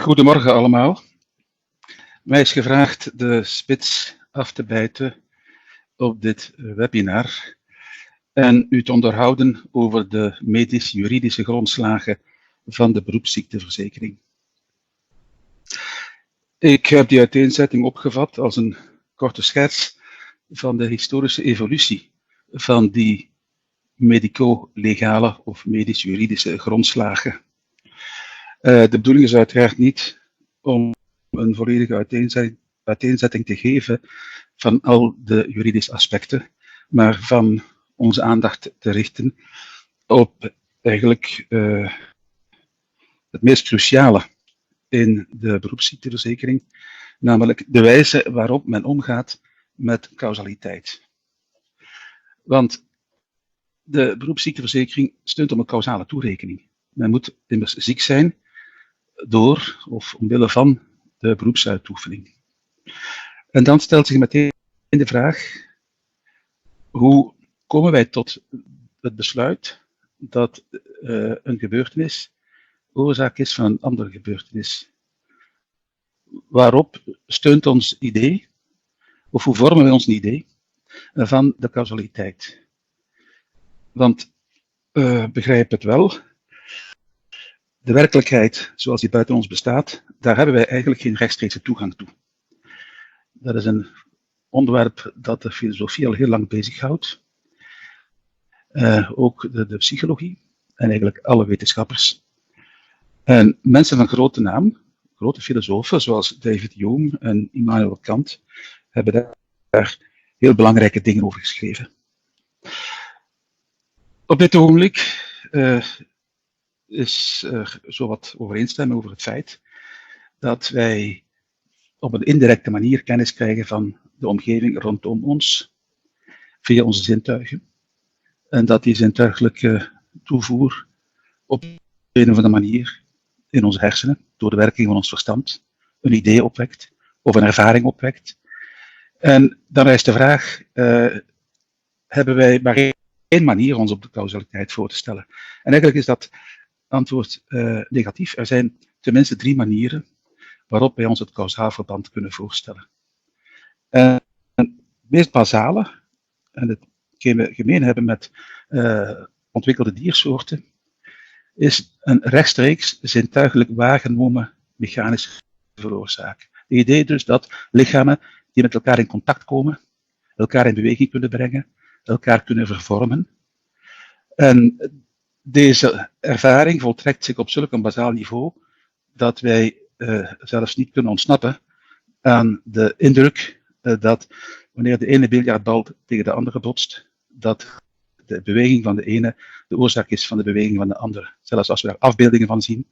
Goedemorgen allemaal. Mij is gevraagd de spits af te bijten op dit webinar en u te onderhouden over de medisch-juridische grondslagen van de beroepsziekteverzekering. Ik heb die uiteenzetting opgevat als een korte schets van de historische evolutie van die medico-legale of medisch-juridische grondslagen. De bedoeling is uiteraard niet om een volledige uiteenzetting te geven van al de juridische aspecten, maar van onze aandacht te richten op eigenlijk het meest cruciale in de beroepsziekteverzekering, namelijk de wijze waarop men omgaat met causaliteit. Want de beroepsziekteverzekering steunt op een causale toerekening. Men moet immers ziek zijn door of omwille van de beroepsuitoefening. En dan stelt zich meteen de vraag, hoe komen wij tot het besluit dat een gebeurtenis oorzaak is van een andere gebeurtenis? Waarop steunt ons idee, of hoe vormen wij ons idee van de causaliteit? Want begrijp het wel, de werkelijkheid zoals die buiten ons bestaat, daar hebben wij eigenlijk geen rechtstreekse toegang toe. Dat is een onderwerp dat de filosofie al heel lang bezighoudt. Ook de psychologie en eigenlijk alle wetenschappers. En mensen van grote naam, grote filosofen zoals David Hume en Immanuel Kant, hebben daar heel belangrijke dingen over geschreven. Op dit ogenblik is er zowat overeenstemming over het feit dat wij op een indirecte manier kennis krijgen van de omgeving rondom ons, via onze zintuigen. En dat die zintuigelijke toevoer op een of andere manier in onze hersenen, door de werking van ons verstand, een idee opwekt, of een ervaring opwekt. En dan rijst de vraag, hebben wij maar één manier ons op de causaliteit voor te stellen? En eigenlijk is dat antwoord negatief. Er zijn tenminste 3 manieren waarop wij ons het causaal verband kunnen voorstellen. Het meest basale, en hetgeen we gemeen hebben met ontwikkelde diersoorten, is een rechtstreeks zintuigelijk waargenomen mechanische veroorzaak. Het idee dus dat lichamen die met elkaar in contact komen, elkaar in beweging kunnen brengen, elkaar kunnen vervormen. En deze ervaring voltrekt zich op zulk een basaal niveau dat wij zelfs niet kunnen ontsnappen aan de indruk dat wanneer de ene biljartbal tegen de andere botst, dat de beweging van de ene de oorzaak is van de beweging van de andere. Zelfs als we daar afbeeldingen van zien,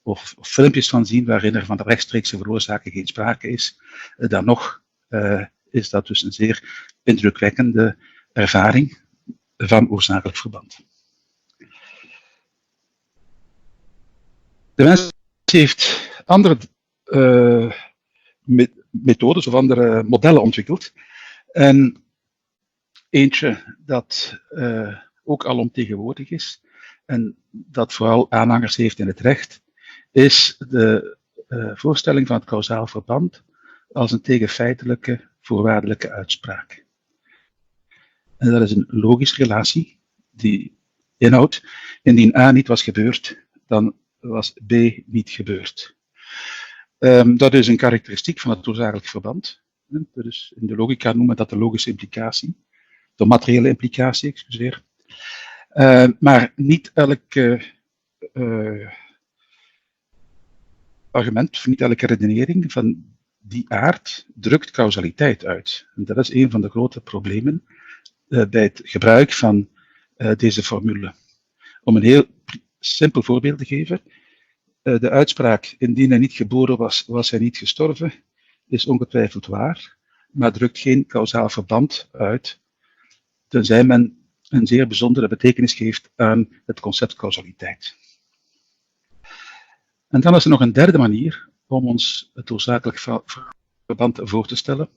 of filmpjes van zien waarin er van de rechtstreekse veroorzaking geen sprake is, dan nog is dat dus een zeer indrukwekkende ervaring van oorzakelijk verband. De mens heeft andere methodes of andere modellen ontwikkeld. En eentje dat ook alomtegenwoordig is en dat vooral aanhangers heeft in het recht, is de voorstelling van het causaal verband als een tegenfeitelijke voorwaardelijke uitspraak. En dat is een logische relatie die inhoudt, indien A niet was gebeurd, dan was B niet gebeurd. Dat is een karakteristiek van het oorzakelijk verband. Dus in de logica noemen we dat de logische implicatie, de materiële implicatie, excuseer. Maar niet elk argument, of niet elke redenering van die aard drukt causaliteit uit. En dat is een van de grote problemen bij het gebruik van deze formule. Om een heel simpel voorbeeld te geven, de uitspraak, indien hij niet geboren was, was hij niet gestorven, is ongetwijfeld waar, maar drukt geen causaal verband uit, tenzij men een zeer bijzondere betekenis geeft aan het concept causaliteit. En dan is er nog een derde manier om ons het oorzakelijk verband voor te stellen,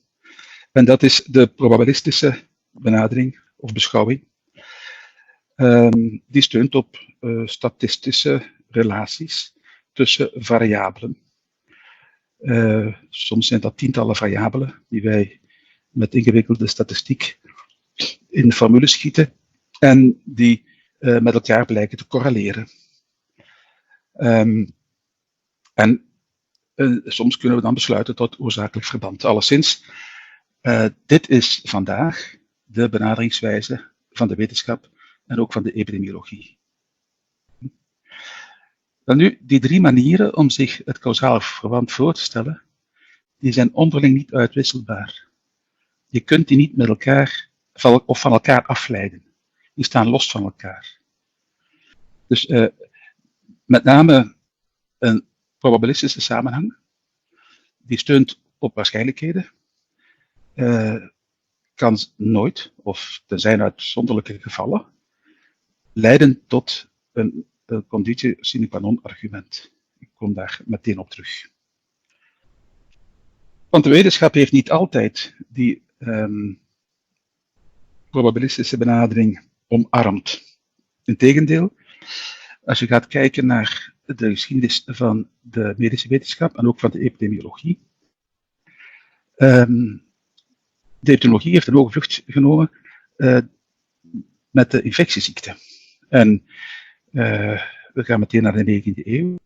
en dat is de probabilistische benadering of beschouwing. Die steunt op statistische relaties tussen variabelen. Soms zijn dat tientallen variabelen die wij met ingewikkelde statistiek in formules schieten en die met elkaar blijken te correleren. Soms kunnen we dan besluiten tot oorzakelijk verband. Alleszins, dit is vandaag de benaderingswijze van de wetenschap en ook van de epidemiologie. Dan nu, die 3 manieren om zich het kausaal verband voor te stellen, die zijn onderling niet uitwisselbaar. Je kunt die niet met elkaar of van elkaar afleiden. Die staan los van elkaar. Dus met name een probabilistische samenhang, die steunt op waarschijnlijkheden, kan nooit, of tenzij in uitzonderlijke gevallen, leiden tot een conditio sine qua non argument. Ik kom daar meteen op terug. Want de wetenschap heeft niet altijd die probabilistische benadering omarmd. Integendeel, als je gaat kijken naar de geschiedenis van de medische wetenschap en ook van de epidemiologie. De epidemiologie heeft een hoge vlucht genomen met de infectieziekten. En we gaan meteen naar de 19e eeuw.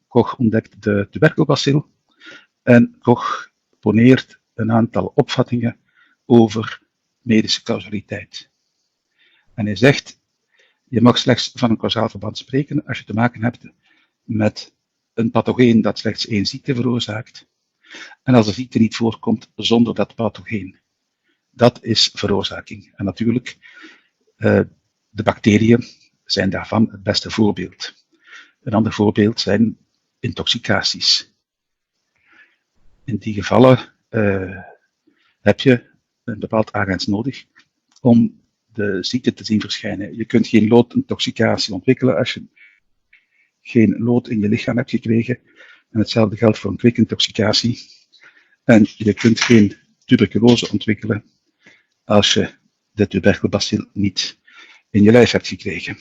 Koch ontdekt de tuberkelbacil en Koch poneert een aantal opvattingen over medische causaliteit. En hij zegt, je mag slechts van een kausaal verband spreken als je te maken hebt met een pathogeen dat slechts 1 ziekte veroorzaakt. En als de ziekte niet voorkomt zonder dat pathogeen. Dat is veroorzaking. En natuurlijk, de bacteriën zijn daarvan het beste voorbeeld. Een ander voorbeeld zijn intoxicaties. In die gevallen heb je een bepaald agent nodig om de ziekte te zien verschijnen. Je kunt geen loodintoxicatie ontwikkelen als je geen lood in je lichaam hebt gekregen. En hetzelfde geldt voor een kwikintoxicatie. En je kunt geen tuberculose ontwikkelen als je de tuberkelbacil niet in je lijf hebt gekregen.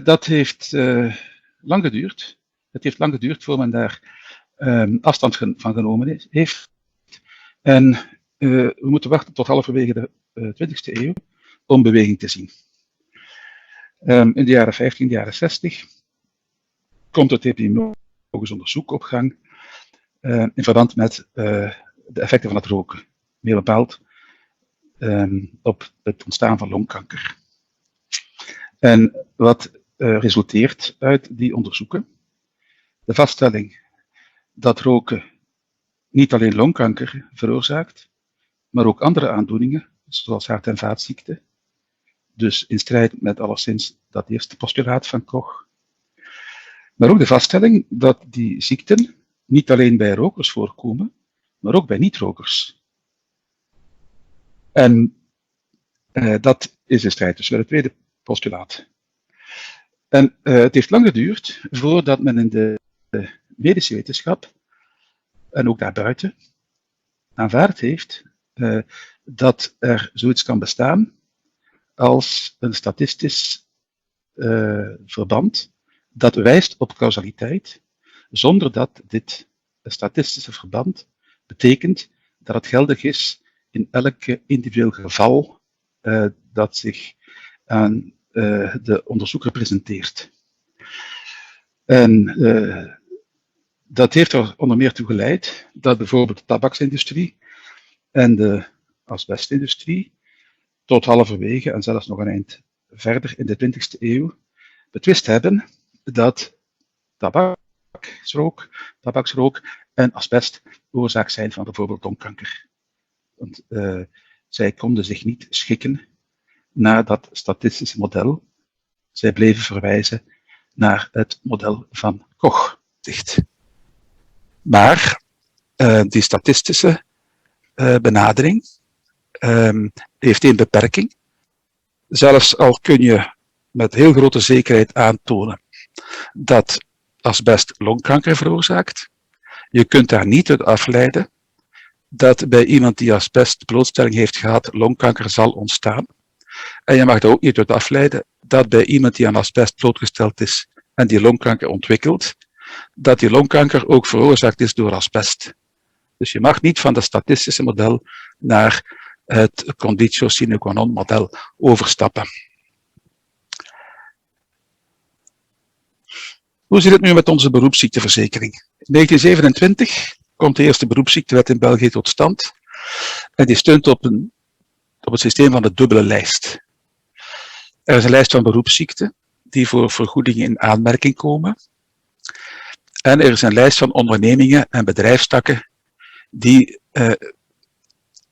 Dat heeft lang geduurd. Het heeft lang geduurd voor men daar afstand van genomen heeft. En we moeten wachten tot halverwege de 20e eeuw om beweging te zien. In de jaren 50, de jaren 60 komt het epidemiologisch onderzoek op gang in verband met de effecten van het roken. Meer bepaald op het ontstaan van longkanker. En wat resulteert uit die onderzoeken? De vaststelling dat roken niet alleen longkanker veroorzaakt, maar ook andere aandoeningen, zoals hart- en vaatziekten. Dus in strijd met alleszins dat eerste postulaat van Koch. Maar ook de vaststelling dat die ziekten niet alleen bij rokers voorkomen, maar ook bij niet-rokers. En dat is in strijd dus met het tweede postulaat. En het heeft lang geduurd voordat men in de medische wetenschap, en ook daarbuiten, aanvaard heeft dat er zoiets kan bestaan als een statistisch verband dat wijst op causaliteit, zonder dat dit statistische verband betekent dat het geldig is in elk individueel geval dat zich aan de onderzoeker presenteert. En dat heeft er onder meer toe geleid dat bijvoorbeeld de tabaksindustrie en de asbestindustrie tot halverwege en zelfs nog een eind verder in de 20e eeuw betwist hebben dat tabaksrook en asbest oorzaak zijn van bijvoorbeeld longkanker. Want zij konden zich niet schikken naar dat statistische model. Zij bleven verwijzen naar het model van Koch. Maar die statistische benadering heeft één beperking. Zelfs al kun je met heel grote zekerheid aantonen dat asbest longkanker veroorzaakt, je kunt daar niet uit afleiden dat bij iemand die asbest blootstelling heeft gehad, longkanker zal ontstaan. En je mag er ook niet uit afleiden dat bij iemand die aan asbest blootgesteld is en die longkanker ontwikkelt, dat die longkanker ook veroorzaakt is door asbest. Dus je mag niet van dat statistische model naar het conditio sine qua non model overstappen. Hoe zit het nu met onze beroepsziekteverzekering? In 1927 komt de eerste beroepsziektewet in België tot stand en die steunt op het systeem van de dubbele lijst. Er is een lijst van beroepsziekten die voor vergoedingen in aanmerking komen. En er is een lijst van ondernemingen en bedrijfstakken die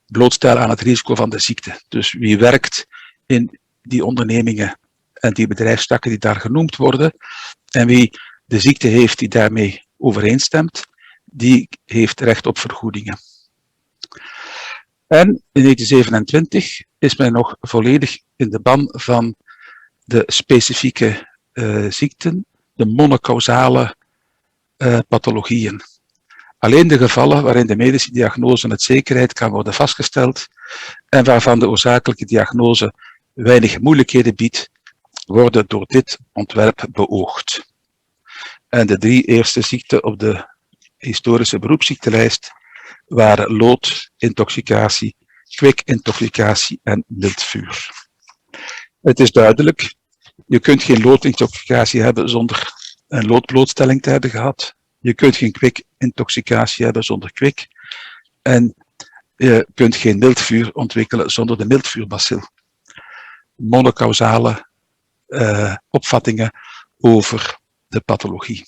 blootstellen aan het risico van de ziekte. Dus wie werkt in die ondernemingen en die bedrijfstakken die daar genoemd worden en wie de ziekte heeft die daarmee overeenstemt, die heeft recht op vergoedingen. En in 1927 is men nog volledig in de ban van de specifieke ziekten, de monocausale pathologieën. Alleen de gevallen waarin de medische diagnose met zekerheid kan worden vastgesteld en waarvan de oorzakelijke diagnose weinig moeilijkheden biedt, worden door dit ontwerp beoogd. En de 3 eerste ziekten op de historische beroepsziektelijst waren loodintoxicatie, kwikintoxicatie en miltvuur. Het is duidelijk, je kunt geen loodintoxicatie hebben zonder een loodblootstelling te hebben gehad. Je kunt geen kwikintoxicatie hebben zonder kwik. En je kunt geen miltvuur ontwikkelen zonder de miltvuurbacil. Monocausale opvattingen over de pathologie.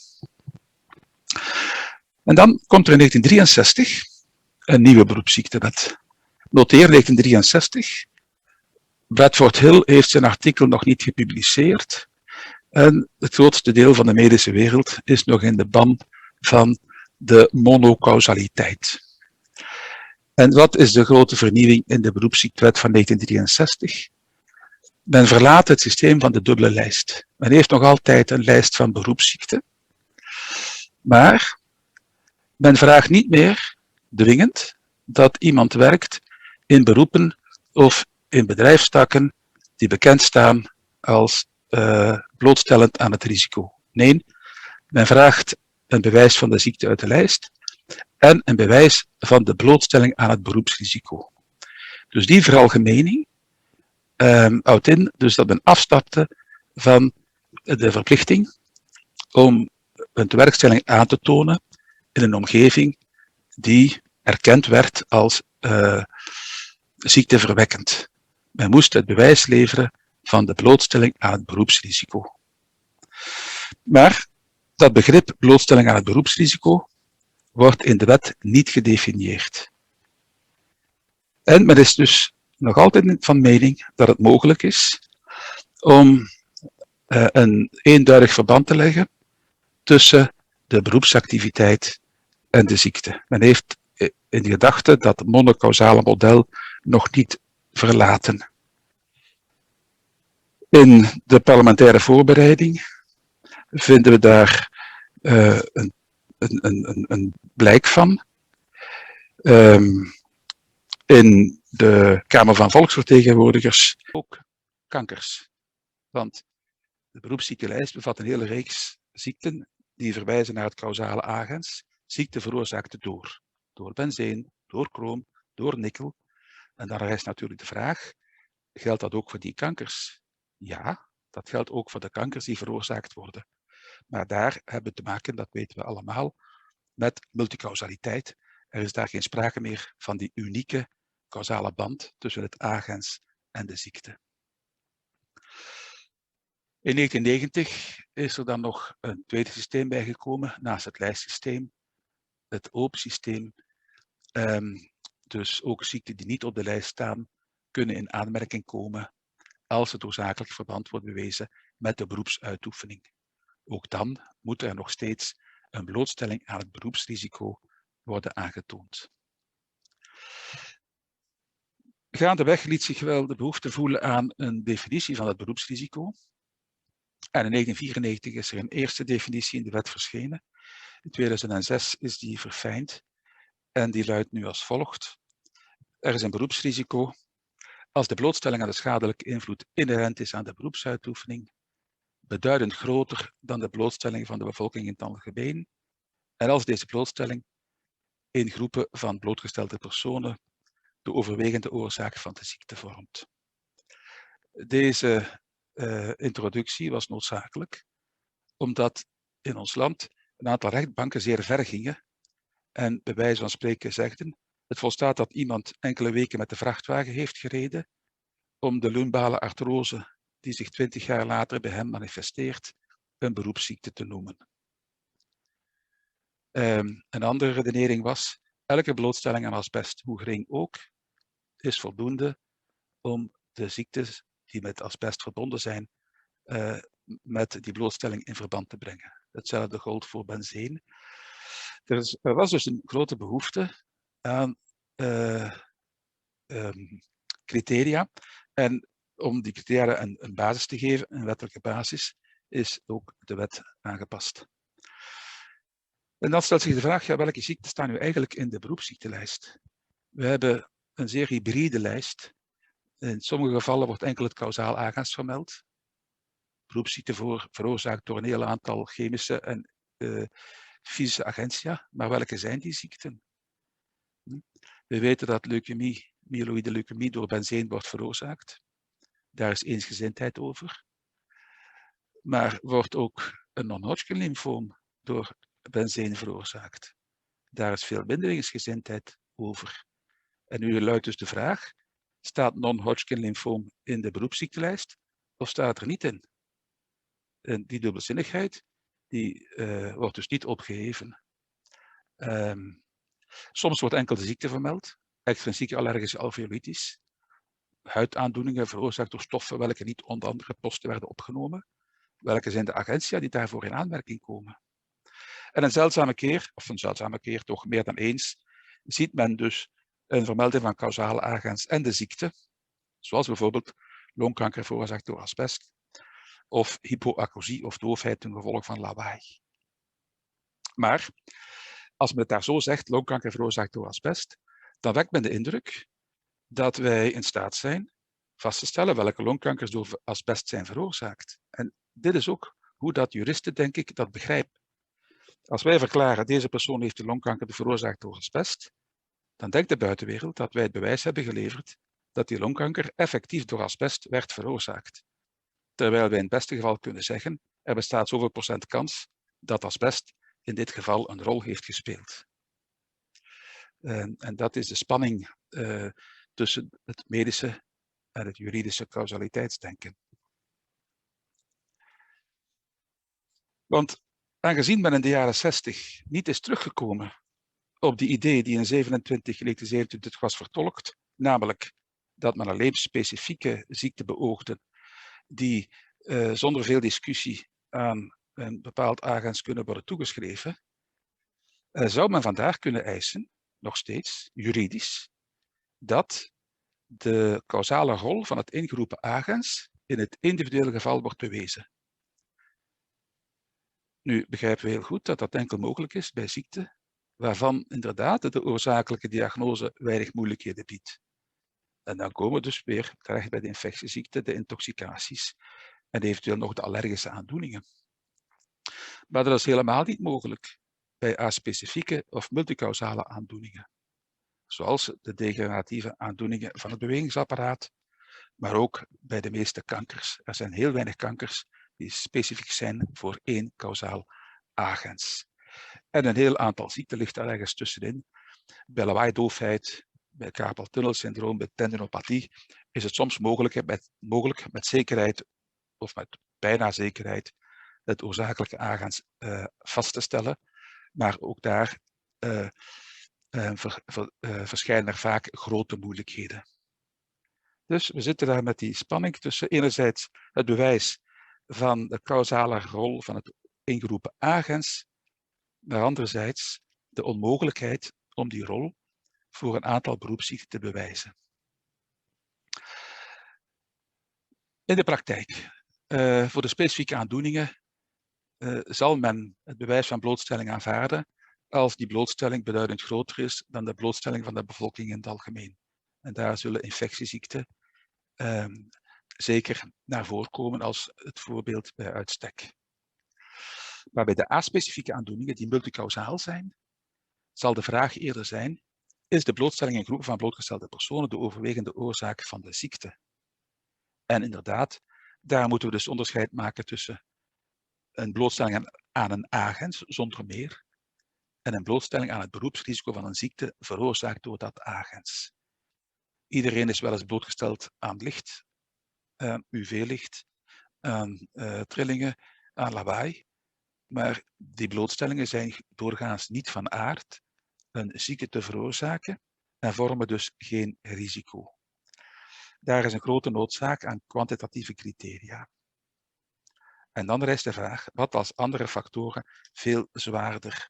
En dan komt er in 1963 een nieuwe beroepsziektewet. Noteer 1963. Bradford Hill heeft zijn artikel nog niet gepubliceerd. En het grootste deel van de medische wereld is nog in de ban van de monocausaliteit. En wat is de grote vernieuwing in de beroepsziektewet van 1963? Men verlaat het systeem van de dubbele lijst. Men heeft nog altijd een lijst van beroepsziekten, maar men vraagt niet meer dwingend dat iemand werkt in beroepen of in bedrijfstakken die bekend staan als blootstellend aan het risico. Nee, men vraagt een bewijs van de ziekte uit de lijst en een bewijs van de blootstelling aan het beroepsrisico. Dus die veralgemening houdt in dus dat men afstapte van de verplichting om een tewerkstelling aan te tonen in een omgeving die erkend werd als ziekteverwekkend. Men moest het bewijs leveren van de blootstelling aan het beroepsrisico. Maar dat begrip blootstelling aan het beroepsrisico wordt in de wet niet gedefinieerd. En men is dus nog altijd van mening dat het mogelijk is om een eenduidig verband te leggen tussen de beroepsactiviteit en de ziekte. Men heeft in gedachte dat het monocausale model nog niet verlaten. In de parlementaire voorbereiding vinden we daar een blijk van. In de Kamer van Volksvertegenwoordigers ook kankers. Want de beroepsziektenlijst bevat een hele reeks ziekten die verwijzen naar het causale agens. Ziekte veroorzaakt door benzeen, door chroom, door nikkel. En dan rijst natuurlijk de vraag, geldt dat ook voor die kankers? Ja, dat geldt ook voor de kankers die veroorzaakt worden. Maar daar hebben we te maken, dat weten we allemaal, met multicausaliteit. Er is daar geen sprake meer van die unieke causale band tussen het agens en de ziekte. In 1990 is er dan nog een tweede systeem bijgekomen, naast het lijstsysteem, het OOP-systeem. Dus ook ziekten die niet op de lijst staan, kunnen in aanmerking komen als het oorzakelijk verband wordt bewezen met de beroepsuitoefening. Ook dan moet er nog steeds een blootstelling aan het beroepsrisico worden aangetoond. Gaandeweg liet zich wel de behoefte voelen aan een definitie van het beroepsrisico. En in 1994 is er een eerste definitie in de wet verschenen. In 2006 is die verfijnd en die luidt nu als volgt. Er is een beroepsrisico als de blootstelling aan de schadelijke invloed inherent is aan de beroepsuitoefening, beduidend groter dan de blootstelling van de bevolking in het algemeen, en als deze blootstelling in groepen van blootgestelde personen de overwegende oorzaak van de ziekte vormt. Deze introductie was noodzakelijk, omdat in ons land een aantal rechtbanken zeer ver gingen en bij wijze van spreken zegden: het volstaat dat iemand enkele weken met de vrachtwagen heeft gereden om de lumbale artrose die zich 20 jaar later bij hem manifesteert een beroepsziekte te noemen. Een andere redenering was: elke blootstelling aan asbest, hoe gering ook, is voldoende om de ziektes die met asbest verbonden zijn, met die blootstelling in verband te brengen. Hetzelfde geldt voor benzeen. Er was dus een grote behoefte aan criteria. En om die criteria een basis te geven, een wettelijke basis, is ook de wet aangepast. En dan stelt zich de vraag, ja, welke ziekten staan nu eigenlijk in de beroepsziektelijst? We hebben een zeer hybride lijst. In sommige gevallen wordt enkel het kausaal agens vermeld. Beroepsziekte veroorzaakt door een heel aantal chemische en fysische agentia. Maar welke zijn die ziekten? We weten dat leukemie, myeloïde leukemie, door benzeen wordt veroorzaakt. Daar is eensgezindheid over. Maar wordt ook een non-Hodgkin lymfoom door benzeen veroorzaakt? Daar is veel minder eensgezindheid over. En nu luidt dus de vraag: staat non-Hodgkin lymfoom in de beroepsziektelijst of staat het er niet in? En die dubbelzinnigheid die, wordt dus niet opgeheven. Soms wordt enkel de ziekte vermeld: extrinsieke allergische alveolitis, huidaandoeningen veroorzaakt door stoffen welke niet onder andere posten werden opgenomen. Welke zijn de agentia die daarvoor in aanmerking komen? En een zeldzame keer, toch meer dan eens, ziet men dus een vermelding van causale agens en de ziekte, zoals bijvoorbeeld longkanker veroorzaakt door asbest, of hypoacusie of doofheid ten gevolge van lawaai. Maar als men het daar zo zegt, longkanker veroorzaakt door asbest, dan wekt men de indruk dat wij in staat zijn vast te stellen welke longkankers door asbest zijn veroorzaakt. En dit is ook hoe dat juristen, denk ik, dat begrijpen. Als wij verklaren deze persoon heeft de longkanker veroorzaakt door asbest, dan denkt de buitenwereld dat wij het bewijs hebben geleverd dat die longkanker effectief door asbest werd veroorzaakt. Terwijl wij in het beste geval kunnen zeggen: er bestaat zoveel procent kans dat asbest in dit geval een rol heeft gespeeld. En dat is de spanning tussen het medische en het juridische causaliteitsdenken. Want aangezien men in de jaren 60 niet is teruggekomen op die idee die in 1927 was vertolkt, namelijk dat men alleen specifieke ziekten beoogde die zonder veel discussie aan een bepaald agens kunnen worden toegeschreven, zou men vandaag kunnen eisen, nog steeds juridisch, dat de causale rol van het ingeroepen agens in het individuele geval wordt bewezen. Nu begrijpen we heel goed dat dat enkel mogelijk is bij ziekten waarvan inderdaad de oorzakelijke diagnose weinig moeilijkheden biedt. En dan komen we dus weer terecht bij de infectieziekten, de intoxicaties en eventueel nog de allergische aandoeningen. Maar dat is helemaal niet mogelijk bij aspecifieke of multicausale aandoeningen, zoals de degeneratieve aandoeningen van het bewegingsapparaat, maar ook bij de meeste kankers. Er zijn heel weinig kankers die specifiek zijn voor één causaal agens. En een heel aantal ziekten ligt daar ergens tussenin. Bij lawaaidoofheid, bij carpal-tunnelsyndroom, bij tendinopathie is het soms mogelijk met zekerheid of met bijna zekerheid het oorzakelijke agens vast te stellen. Maar ook daar verschijnen er vaak grote moeilijkheden. Dus we zitten daar met die spanning tussen enerzijds het bewijs van de causale rol van het ingeroepen agens, maar anderzijds de onmogelijkheid om die rol voor een aantal beroepsziekten te bewijzen. In de praktijk, voor de specifieke aandoeningen, zal men het bewijs van blootstelling aanvaarden als die blootstelling beduidend groter is dan de blootstelling van de bevolking in het algemeen. En daar zullen infectieziekten zeker naar voren komen als het voorbeeld bij uitstek. Maar bij de aspecifieke aandoeningen die multicausaal zijn, zal de vraag eerder zijn: is de blootstelling in groepen van blootgestelde personen de overwegende oorzaak van de ziekte? En inderdaad, daar moeten we dus onderscheid maken tussen een blootstelling aan een agens zonder meer en een blootstelling aan het beroepsrisico van een ziekte veroorzaakt door dat agens. Iedereen is wel eens blootgesteld aan licht, UV-licht, aan trillingen, aan lawaai, maar die blootstellingen zijn doorgaans niet van aard een ziekte te veroorzaken en vormen dus geen risico. Daar is een grote noodzaak aan kwantitatieve criteria. En dan rijst de vraag, wat als andere factoren veel zwaarder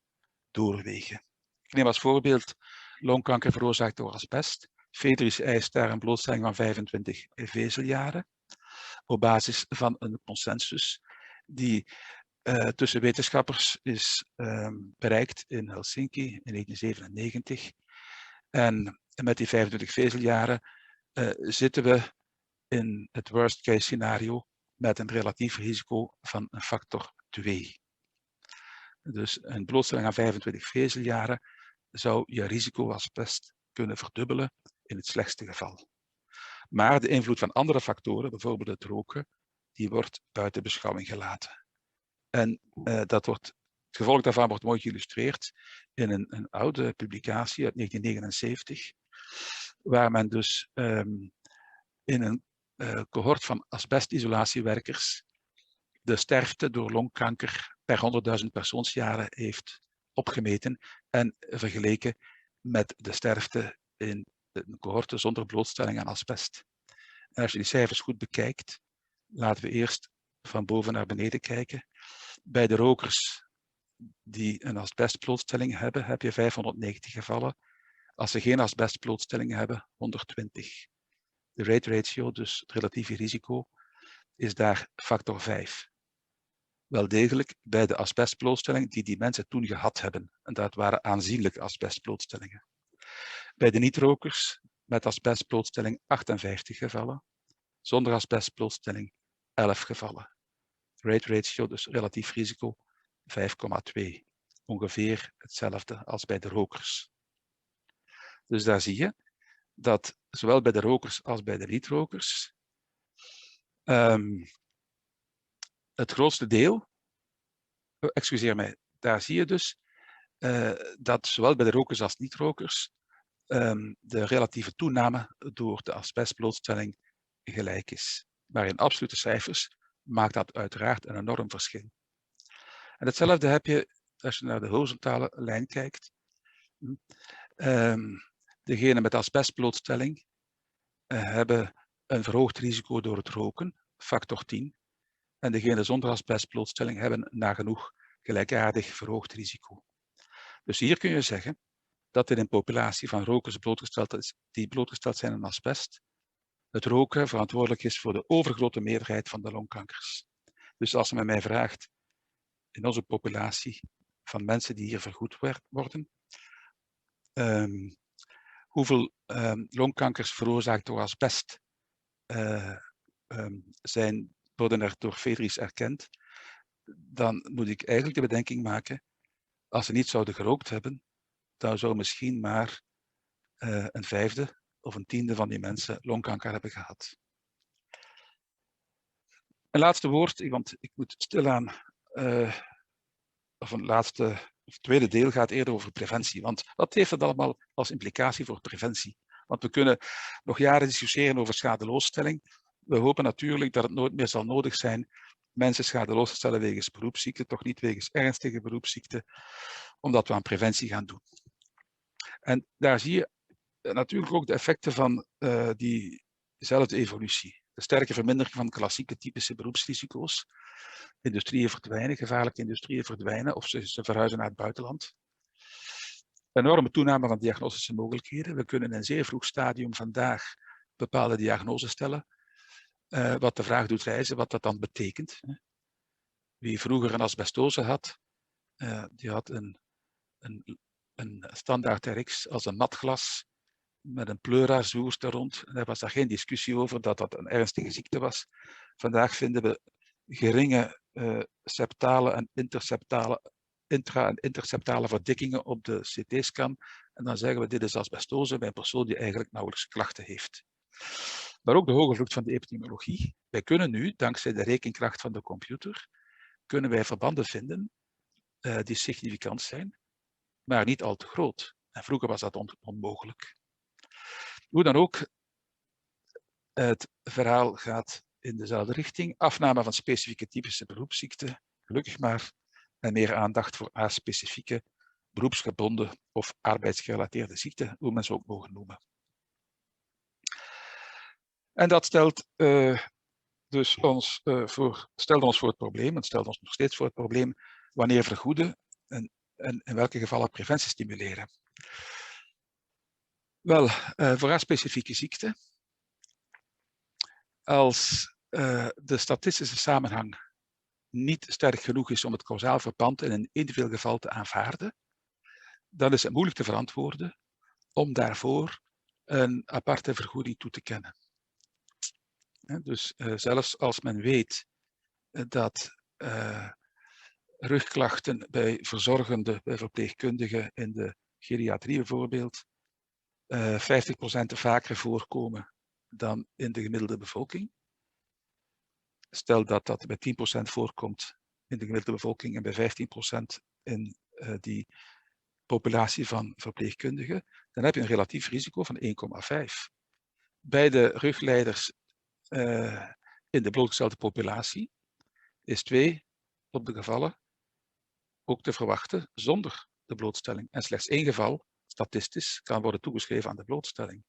doorwegen? Ik neem als voorbeeld longkanker veroorzaakt door asbest. Fedris eist daar een blootstelling van 25 vezeljaren op basis van een consensus die tussen wetenschappers is bereikt in Helsinki in 1997. En met die 25 vezeljaren zitten we in het worst case scenario met een relatief risico van een factor 2. Dus een blootstelling aan 25 vezeljaren zou je risico asbest kunnen verdubbelen in het slechtste geval. Maar de invloed van andere factoren, bijvoorbeeld het roken, die wordt buiten beschouwing gelaten. En het gevolg daarvan wordt mooi geïllustreerd in een oude publicatie uit 1979, waar men dus in een cohort van asbestisolatiewerkers de sterfte door longkanker per 100.000 persoonsjaren heeft opgemeten en vergeleken met de sterfte in een cohorte zonder blootstelling aan asbest. En als je die cijfers goed bekijkt, laten we eerst van boven naar beneden kijken. Bij de rokers die een asbestblootstelling hebben, heb je 590 gevallen. Als ze geen asbestblootstelling hebben, 120. De rate ratio, dus het relatieve risico, is daar factor 5. Wel degelijk bij de asbestblootstelling die mensen toen gehad hebben. En dat waren aanzienlijke asbestblootstellingen. Bij de niet-rokers met asbestblootstelling 58 gevallen. Zonder asbestblootstelling 11 gevallen. Rate ratio, dus relatief risico, 5,2. Ongeveer hetzelfde als bij de rokers. Dus daar zie je dat zowel bij de rokers als bij de niet-rokers het grootste deel, excuseer mij, daar zie je dus dat zowel bij de rokers als niet-rokers de relatieve toename door de asbestblootstelling gelijk is. Maar in absolute cijfers maakt dat uiteraard een enorm verschil. En hetzelfde heb je als je naar de horizontale lijn kijkt. Degenen met asbestblootstelling hebben een verhoogd risico door het roken, factor 10. En degenen zonder asbestblootstelling hebben nagenoeg gelijkaardig verhoogd risico. Dus hier kun je zeggen dat in een populatie van rokers blootgesteld is, die blootgesteld zijn aan asbest, het roken verantwoordelijk is voor de overgrote meerderheid van de longkankers. Dus als men mij vraagt, in onze populatie van mensen die hier vergoed worden, hoeveel longkankers veroorzaakt door asbest worden er door Fedris erkend, dan moet ik eigenlijk de bedenking maken, als ze niet zouden gerookt hebben, dan zou misschien maar een vijfde of een tiende van die mensen longkanker hebben gehad. Een laatste woord, want ik moet stilaan, of het tweede deel gaat eerder over preventie. Want wat heeft dat allemaal als implicatie voor preventie? Want we kunnen nog jaren discussiëren over schadeloosstelling. We hopen natuurlijk dat het nooit meer zal nodig zijn mensen schadeloos te stellen wegens beroepsziekte, toch niet wegens ernstige beroepsziekte, omdat we aan preventie gaan doen. En daar zie je natuurlijk ook de effecten van diezelfde evolutie. De sterke vermindering van klassieke typische beroepsrisico's. Industrieën verdwijnen, gevaarlijke industrieën verdwijnen of ze verhuizen naar het buitenland. Enorme toename van diagnostische mogelijkheden. We kunnen in een zeer vroeg stadium vandaag bepaalde diagnoses stellen. Wat de vraag doet reizen, wat dat dan betekent. Wie vroeger een asbestose had, die had een standaard RX als een nat glas met een pleuraarzoers er rond. En daar was daar geen discussie over dat dat een ernstige ziekte was. Vandaag vinden we geringe septale en interceptale, intra- en interceptale verdikkingen op de CT-scan. En dan zeggen we, dit is asbestose bij een persoon die eigenlijk nauwelijks klachten heeft. Maar ook de hoge vlucht van de epidemiologie. Wij kunnen nu, dankzij de rekenkracht van de computer, kunnen wij verbanden vinden die significant zijn, maar niet al te groot. En vroeger was dat onmogelijk. Hoe dan ook, het verhaal gaat in dezelfde richting. Afname van specifieke typische beroepsziekten, gelukkig maar, en meer aandacht voor aspecifieke, beroepsgebonden of arbeidsgerelateerde ziekten, hoe men ze ook mogen noemen. En dat stelt dus stelde ons voor het probleem, en stelt ons nog steeds voor het probleem, wanneer vergoeden en in welke gevallen preventie stimuleren. Wel, voor aspecifieke ziekten, als de statistische samenhang niet sterk genoeg is om het causaal verband in een individueel geval te aanvaarden, dan is het moeilijk te verantwoorden om daarvoor een aparte vergoeding toe te kennen. Dus zelfs als men weet dat rugklachten bij verzorgenden, bij verpleegkundigen in de geriatrie bijvoorbeeld, 50% vaker voorkomen dan in de gemiddelde bevolking. Stel dat dat bij 10% voorkomt in de gemiddelde bevolking en bij 15% in die populatie van verpleegkundigen, dan heb je een relatief risico van 1,5. Bij de rugleiders in de blootgestelde populatie is 2 op de gevallen ook te verwachten zonder de blootstelling. En slechts 1 geval, statistisch, kan worden toegeschreven aan de blootstelling.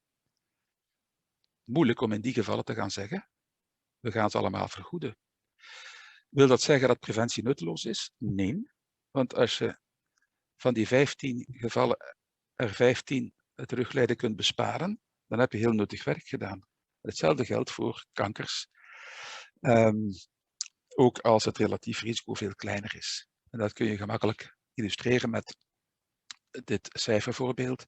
Moeilijk om in die gevallen te gaan zeggen, we gaan ze allemaal vergoeden. Wil dat zeggen dat preventie nutteloos is? Nee, want als je van die 15 gevallen er 15 het ruglijden kunt besparen, dan heb je heel nuttig werk gedaan. Hetzelfde geldt voor kankers, ook als het relatief risico veel kleiner is. En dat kun je gemakkelijk illustreren met dit cijfervoorbeeld.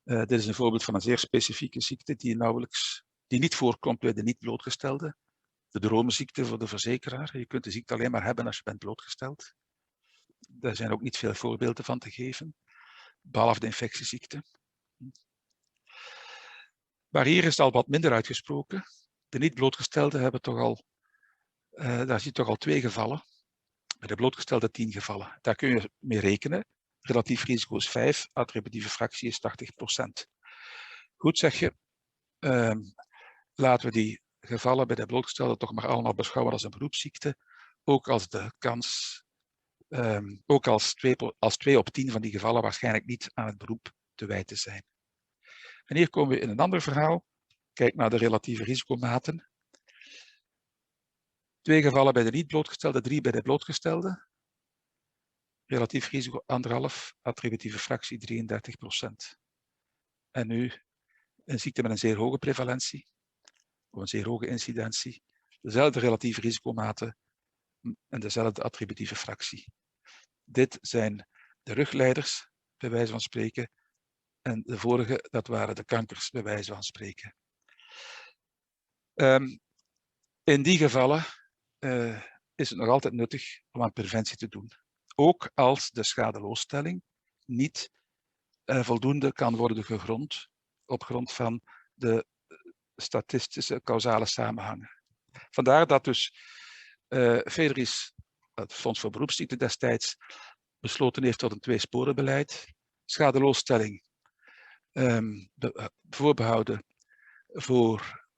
Dit is een voorbeeld van een zeer specifieke ziekte die niet voorkomt bij de niet blootgestelde. De dromenziekte voor de verzekeraar. Je kunt de ziekte alleen maar hebben als je bent blootgesteld. Daar zijn ook niet veel voorbeelden van te geven, behalve de infectieziekte. Maar hier is het al wat minder uitgesproken. De niet blootgestelden hebben daar zie je toch al 2 gevallen. Bij de blootgestelde 10 gevallen. Daar kun je mee rekenen. Relatief risico is 5, attributieve fractie is 80%. Goed, zeg je. Laten we die gevallen bij de blootgestelde toch maar allemaal beschouwen als een beroepsziekte. Ook als de kans, ook als 2 op 10 van die gevallen waarschijnlijk niet aan het beroep te wijten zijn. En hier komen we in een ander verhaal. Kijk naar de relatieve risicomaten. 2 gevallen bij de niet blootgestelde, 3 bij de blootgestelde. Relatief risico 1,5, attributieve fractie 33%. En nu een ziekte met een zeer hoge prevalentie, of een zeer hoge incidentie, dezelfde relatieve risicomaten en dezelfde attributieve fractie. Dit zijn de rugleiders, bij wijze van spreken, en de vorige, dat waren de kankers, bij wijze van spreken. In die gevallen is het nog altijd nuttig om aan preventie te doen. Ook als de schadeloosstelling niet voldoende kan worden gegrond op grond van de statistische causale samenhangen. Vandaar dat dus Federis, het Fonds voor Beroepsziekten destijds, besloten heeft tot een tweesporenbeleid. Schadeloosstelling voorbehouden voor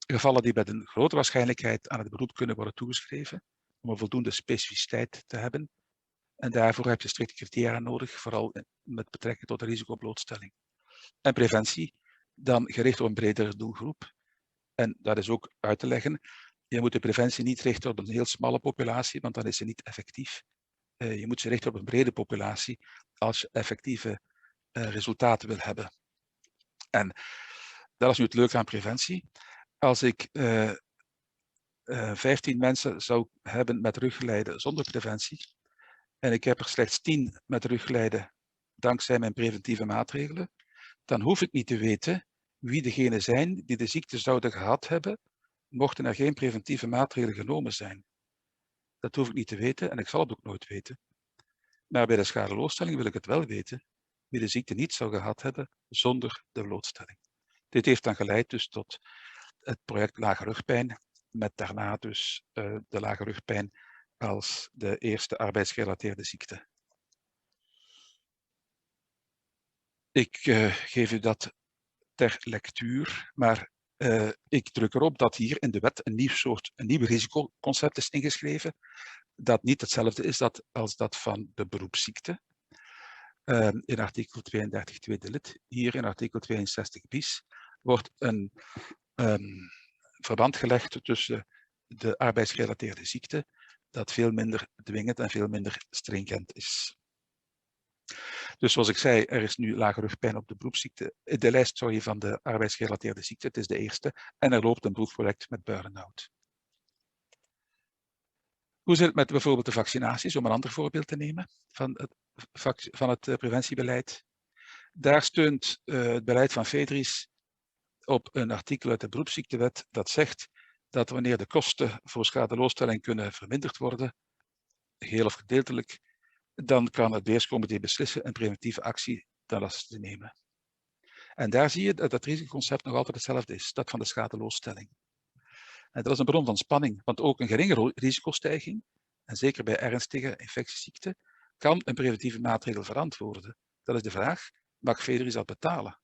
gevallen die met een grote waarschijnlijkheid aan het beroep kunnen worden toegeschreven, om een voldoende specificiteit te hebben. En daarvoor heb je strikte criteria nodig, vooral met betrekking tot de risicoblootstelling. En preventie, dan gericht op een bredere doelgroep. En dat is ook uit te leggen. Je moet de preventie niet richten op een heel smalle populatie, want dan is ze niet effectief. Je moet ze richten op een brede populatie als je effectieve resultaten wil hebben. En dat is nu het leuke aan preventie. Als ik 15 mensen zou hebben met rugglijden zonder preventie, en ik heb er slechts 10 met rugglijden dankzij mijn preventieve maatregelen, dan hoef ik niet te weten wie degenen zijn die de ziekte zouden gehad hebben, mochten er geen preventieve maatregelen genomen zijn. Dat hoef ik niet te weten en ik zal het ook nooit weten. Maar bij de schadeloosstelling wil ik het wel weten, wie de ziekte niet zou gehad hebben zonder de blootstelling. Dit heeft dan geleid dus tot het project Lage Rugpijn, met daarna dus de lage rugpijn als de eerste arbeidsgerelateerde ziekte. Ik geef u dat ter lectuur, maar ik druk erop dat hier in de wet een nieuw risicoconcept is ingeschreven, dat niet hetzelfde is als dat van de beroepsziekte. In artikel 32 tweede lid, hier in artikel 62 bis, wordt een verband gelegd tussen de arbeidsgerelateerde ziekte, dat veel minder dwingend en veel minder stringent is. Dus zoals ik zei, er is nu lage rugpijn op de lijst van de arbeidsgerelateerde ziekte. Het is de eerste. En er loopt een proefproject met burn-out. Hoe zit het met bijvoorbeeld de vaccinaties, om een ander voorbeeld te nemen van het preventiebeleid? Daar steunt het beleid van Fedris op een artikel uit de beroepsziektewet dat zegt dat wanneer de kosten voor schadeloosstelling kunnen verminderd worden, geheel of gedeeltelijk, dan kan het beheerscomité beslissen een preventieve actie ten laste te nemen. En daar zie je dat het risicoconcept nog altijd hetzelfde is, dat van de schadeloosstelling. En dat is een bron van spanning, want ook een geringe risicostijging, en zeker bij ernstige infectieziekten, kan een preventieve maatregel verantwoorden. Dat is de vraag, mag Fedris dat betalen?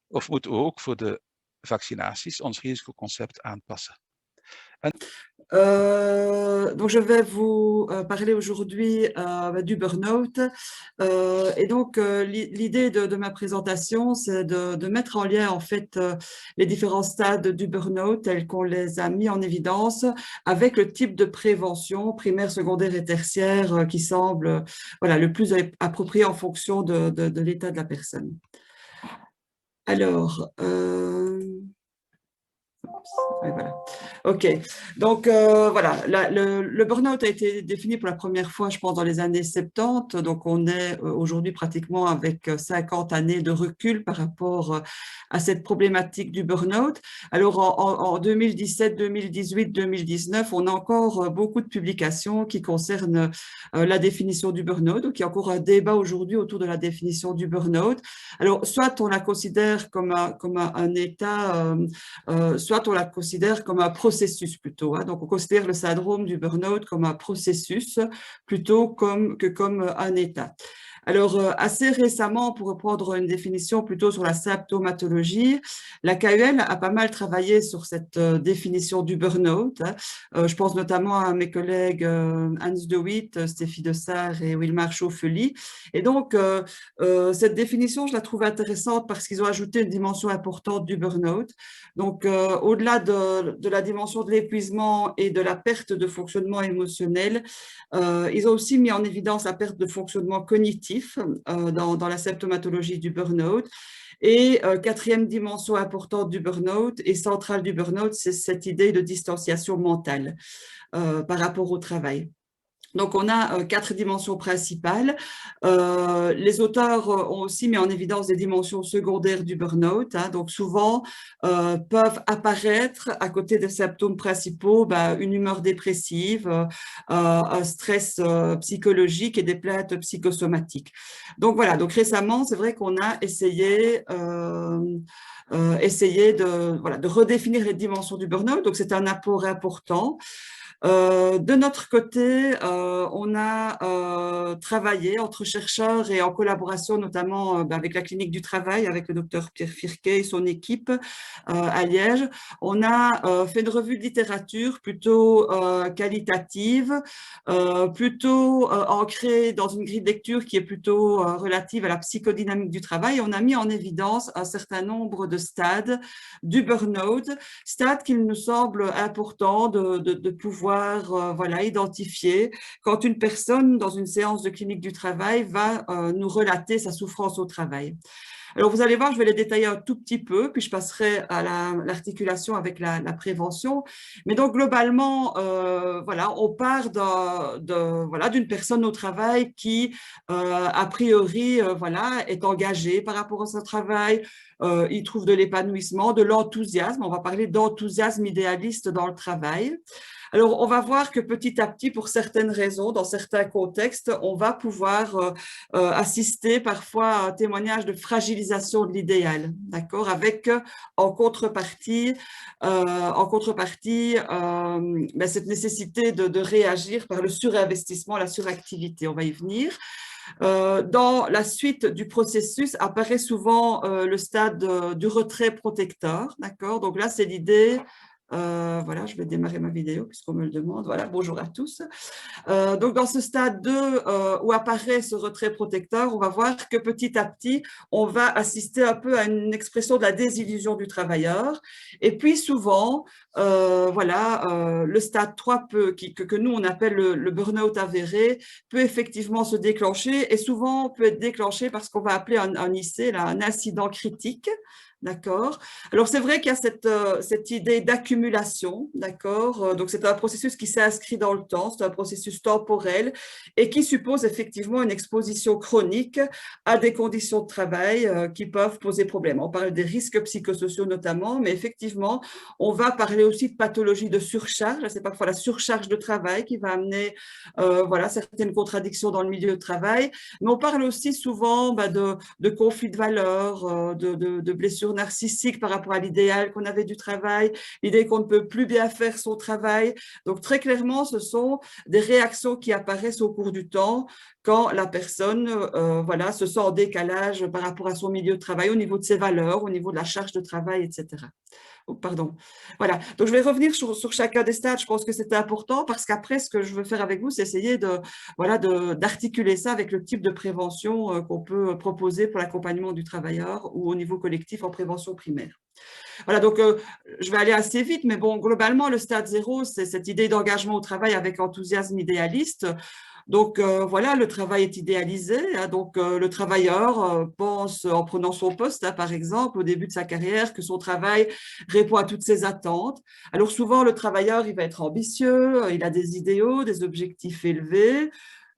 Of moeten we ook voor de vaccinaties ons risicoconcept aanpassen? Donc je vais vous parler aujourd'hui du burn-out. Et donc l'idée de ma présentation, c'est de mettre en lien en fait les différents stades du burn-out tels qu'on les a mis en évidence avec le type de prévention primaire, secondaire et tertiaire qui semble voilà, le plus approprié en fonction de l'état de la personne. Alors, voilà. Ok, donc voilà, le burn-out a été défini pour la première fois, je pense, dans les années 70. Donc, on est aujourd'hui pratiquement avec 50 années de recul par rapport à cette problématique du burn-out. Alors, en 2017, 2018, 2019, on a encore beaucoup de publications qui concernent la définition du burn-out. Donc, il y a encore un débat aujourd'hui autour de la définition du burn-out. Alors, soit on la considère comme un état, soit on la considère comme un processus plutôt. Hein. Donc, on considère le syndrome du burn-out comme un processus plutôt que comme un état. Alors, assez récemment, pour reprendre une définition plutôt sur la symptomatologie, la KUL a pas mal travaillé sur cette définition du burn-out. Hein. Je pense notamment à mes collègues Hans de Witt, Stéphie Dessart et Wilmar Schauffely. Et donc, cette définition, je la trouve intéressante parce qu'ils ont ajouté une dimension importante du burn-out. Donc, au-delà de la dimension de l'épuisement et de la perte de fonctionnement émotionnel, ils ont aussi mis en évidence la perte de fonctionnement cognitif dans la symptomatologie du burn-out. Et quatrième dimension importante du burn-out et centrale du burn-out, c'est cette idée de distanciation mentale par rapport au travail. Donc, on a 4 dimensions principales. Les auteurs ont aussi mis en évidence des dimensions secondaires du burn-out. Hein, donc, souvent, peuvent apparaître à côté des symptômes principaux une humeur dépressive, un stress psychologique et des plaintes psychosomatiques. Donc, voilà. Donc, récemment, c'est vrai qu'on a essayé de redéfinir les dimensions du burn-out. Donc, c'est un apport important. De notre côté, on a travaillé entre chercheurs et en collaboration notamment avec la clinique du travail, avec le docteur Pierre Firquet et son équipe à Liège. On a fait une revue de littérature plutôt qualitative, plutôt ancrée dans une grille de lecture qui est plutôt relative à la psychodynamique du travail. Et on a mis en évidence un certain nombre de stades du burn-out, stades qu'il nous semble important de pouvoir identifier quand une personne dans une séance de clinique du travail va nous relater sa souffrance au travail. Alors, vous allez voir, je vais les détailler un tout petit peu, puis je passerai à l'articulation avec la prévention. Mais donc, globalement, voilà, on part voilà, d'une personne au travail qui, a priori, voilà, est engagée par rapport à son travail, il trouve de l'épanouissement, de l'enthousiasme. On va parler d'enthousiasme idéaliste dans le travail. Alors, on va voir que petit à petit, pour certaines raisons, dans certains contextes, on va pouvoir assister parfois à un témoignage de fragilisation de l'idéal, d'accord, avec en contrepartie, ben, cette nécessité de réagir par le surinvestissement, la suractivité. On va y venir. Dans la suite du processus apparaît souvent le stade du retrait protecteur, d'accord. Donc là, c'est l'idée. Voilà, je vais démarrer ma vidéo puisqu'on me le demande. Voilà, bonjour à tous. Donc, dans ce stade 2 où apparaît ce retrait protecteur, on va voir que petit à petit, on va assister un peu à une expression de la désillusion du travailleur. Et puis, souvent, voilà, le stade 3 que nous, on appelle le burn-out avéré, peut effectivement se déclencher et souvent peut être déclenché par ce qu'on va appeler un IC, là, un incident critique. D'accord. Alors, c'est vrai qu'il y a cette idée d'accumulation, d'accord. Donc, c'est un processus qui s'inscrit dans le temps, c'est un processus temporel et qui suppose effectivement une exposition chronique à des conditions de travail qui peuvent poser problème. On parle des risques psychosociaux notamment, mais effectivement, on va parler aussi de pathologie de surcharge. C'est parfois la surcharge de travail qui va amener voilà, certaines contradictions dans le milieu de travail, mais on parle aussi souvent de conflits de valeurs, de blessures narcissiques par rapport à l'idéal qu'on avait du travail, l'idée qu'on ne peut plus bien faire son travail. Donc, très clairement, ce sont des réactions qui apparaissent au cours du temps quand la personne voilà, se sent en décalage par rapport à son milieu de travail, au niveau de ses valeurs, au niveau de la charge de travail, etc. Oh, pardon. Voilà. Donc, je vais revenir sur chacun des stades. Je pense que c'est important parce qu'après, ce que je veux faire avec vous, c'est essayer voilà, d'articuler ça avec le type de prévention qu'on peut proposer pour l'accompagnement du travailleur ou au niveau collectif en prévention primaire. Voilà, donc je vais aller assez vite, mais bon, globalement, le stade 0, c'est cette idée d'engagement au travail avec enthousiasme idéaliste. Donc voilà, le travail est idéalisé. Hein, donc le travailleur pense, en prenant son poste, hein, par exemple, au début de sa carrière, que son travail répond à toutes ses attentes. Alors souvent, le travailleur, il va être ambitieux, il a des idéaux, des objectifs élevés.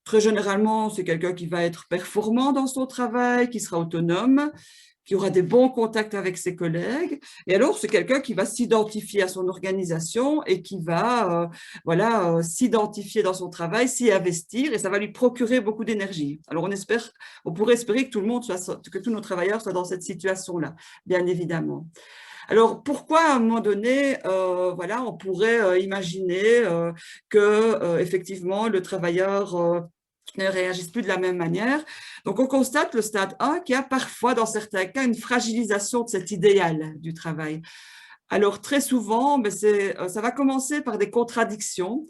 Très généralement, c'est quelqu'un qui va être performant dans son travail, qui sera autonome, qui aura des bons contacts avec ses collègues. Et alors, c'est quelqu'un qui va s'identifier à son organisation et qui va voilà, s'identifier dans son travail, s'y investir, et ça va lui procurer beaucoup d'énergie. Alors, on pourrait espérer que tout le monde que tous nos travailleurs soient dans cette situation-là, bien évidemment. Alors, pourquoi à un moment donné, voilà, on pourrait imaginer que effectivement le travailleur ne réagissent plus de la même manière. Donc, on constate le stade 1 qui a parfois, dans certains cas, une fragilisation de cet idéal du travail. Alors, très souvent, ça va commencer par des contradictions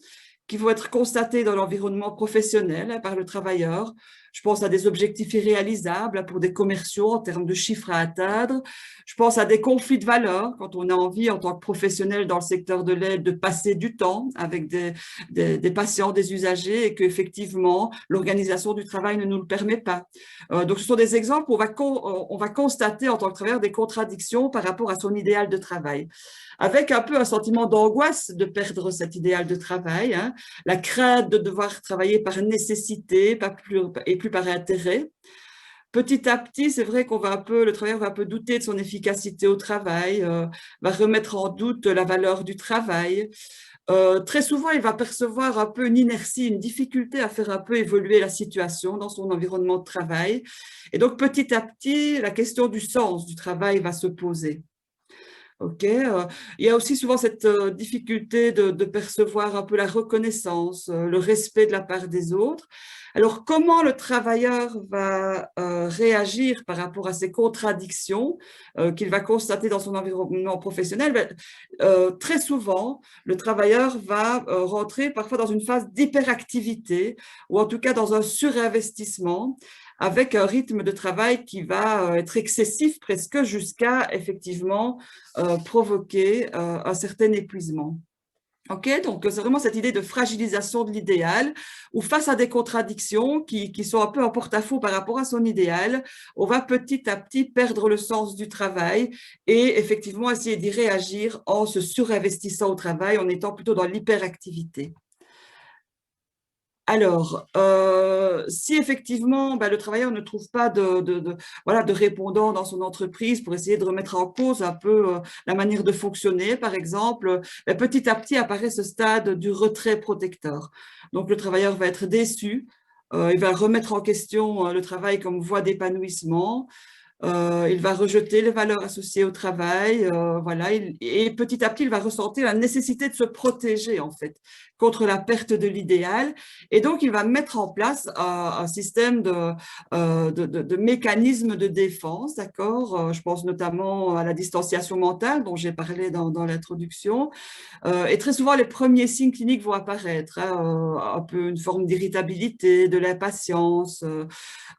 qui vont être constatées dans l'environnement professionnel par le travailleur. Je pense à des objectifs irréalisables pour des commerciaux en termes de chiffres à atteindre. Je pense à des conflits de valeurs quand on a envie, en tant que professionnel dans le secteur de l'aide, de passer du temps avec des patients, des usagers, et qu'effectivement, l'organisation du travail ne nous le permet pas. Donc, ce sont des exemples où on va constater en tant que travailleur des contradictions par rapport à son idéal de travail, avec un peu un sentiment d'angoisse de perdre cet idéal de travail, hein, la crainte de devoir travailler par nécessité et plus par intérêt. Petit à petit, c'est vrai le travailleur va un peu douter de son efficacité au travail, va remettre en doute la valeur du travail. Très souvent, il va percevoir un peu une inertie, une difficulté à faire un peu évoluer la situation dans son environnement de travail. Et donc, petit à petit, la question du sens du travail va se poser. Il y a aussi souvent cette difficulté de percevoir un peu la reconnaissance, le respect de la part des autres. Alors, comment le travailleur va réagir par rapport à ces contradictions qu'il va constater dans son environnement professionnel? Très souvent, le travailleur va rentrer parfois dans une phase d'hyperactivité ou en tout cas dans un surinvestissement, avec un rythme de travail qui va être excessif presque jusqu'à effectivement provoquer un certain épuisement. Ok, donc c'est vraiment cette idée de fragilisation de l'idéal, où face à des contradictions qui sont un peu en porte-à-faux par rapport à son idéal, on va petit à petit perdre le sens du travail et effectivement essayer d'y réagir en se surinvestissant au travail, en étant plutôt dans l'hyperactivité. Alors, si effectivement le travailleur ne trouve pas voilà, de répondant dans son entreprise pour essayer de remettre en cause un peu la manière de fonctionner, par exemple, petit à petit apparaît ce stade du retrait protecteur. Donc, le travailleur va être déçu, il va remettre en question le travail comme voie d'épanouissement, il va rejeter les valeurs associées au travail, voilà, et petit à petit, il va ressentir la nécessité de se protéger en fait contre la perte de l'idéal, et donc il va mettre en place un système de mécanismes de défense, d'accord. Je pense notamment à la distanciation mentale dont j'ai parlé dans l'introduction, et très souvent les premiers signes cliniques vont apparaître, hein, un peu une forme d'irritabilité, de l'impatience,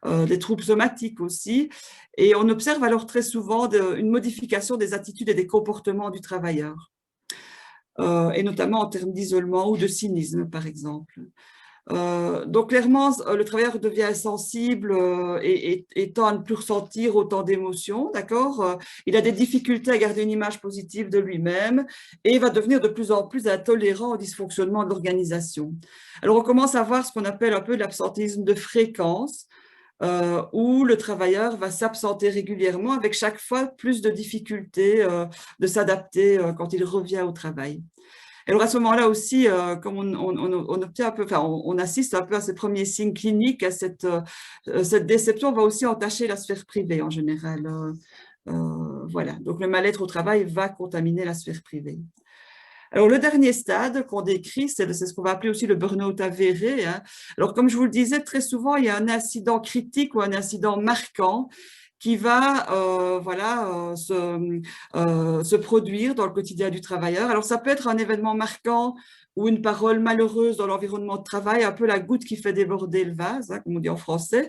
des troubles somatiques aussi. Et on observe alors très souvent une modification des attitudes et des comportements du travailleur, et notamment en termes d'isolement ou de cynisme, par exemple. Donc clairement, le travailleur devient insensible et tend à ne plus ressentir autant d'émotions, d'accord. Il a des difficultés à garder une image positive de lui-même et va devenir de plus en plus intolérant au dysfonctionnement de l'organisation. Alors on commence à voir ce qu'on appelle un peu l'absentéisme de fréquence, où le travailleur va s'absenter régulièrement avec chaque fois plus de difficultés de s'adapter quand il revient au travail. Alors à ce moment-là aussi, comme on obtient un peu, enfin, on assiste un peu à ces premiers signes cliniques, à cette déception va aussi entacher la sphère privée en général. Voilà, donc le mal-être au travail va contaminer la sphère privée. Alors, le dernier stade qu'on décrit, c'est ce qu'on va appeler aussi le burn-out avéré, hein. Alors, comme je vous le disais, très souvent, il y a un incident critique ou un incident marquant qui va voilà, se produire dans le quotidien du travailleur. Alors, ça peut être un événement marquant ou une parole malheureuse dans l'environnement de travail, un peu la goutte qui fait déborder le vase, hein, comme on dit en français.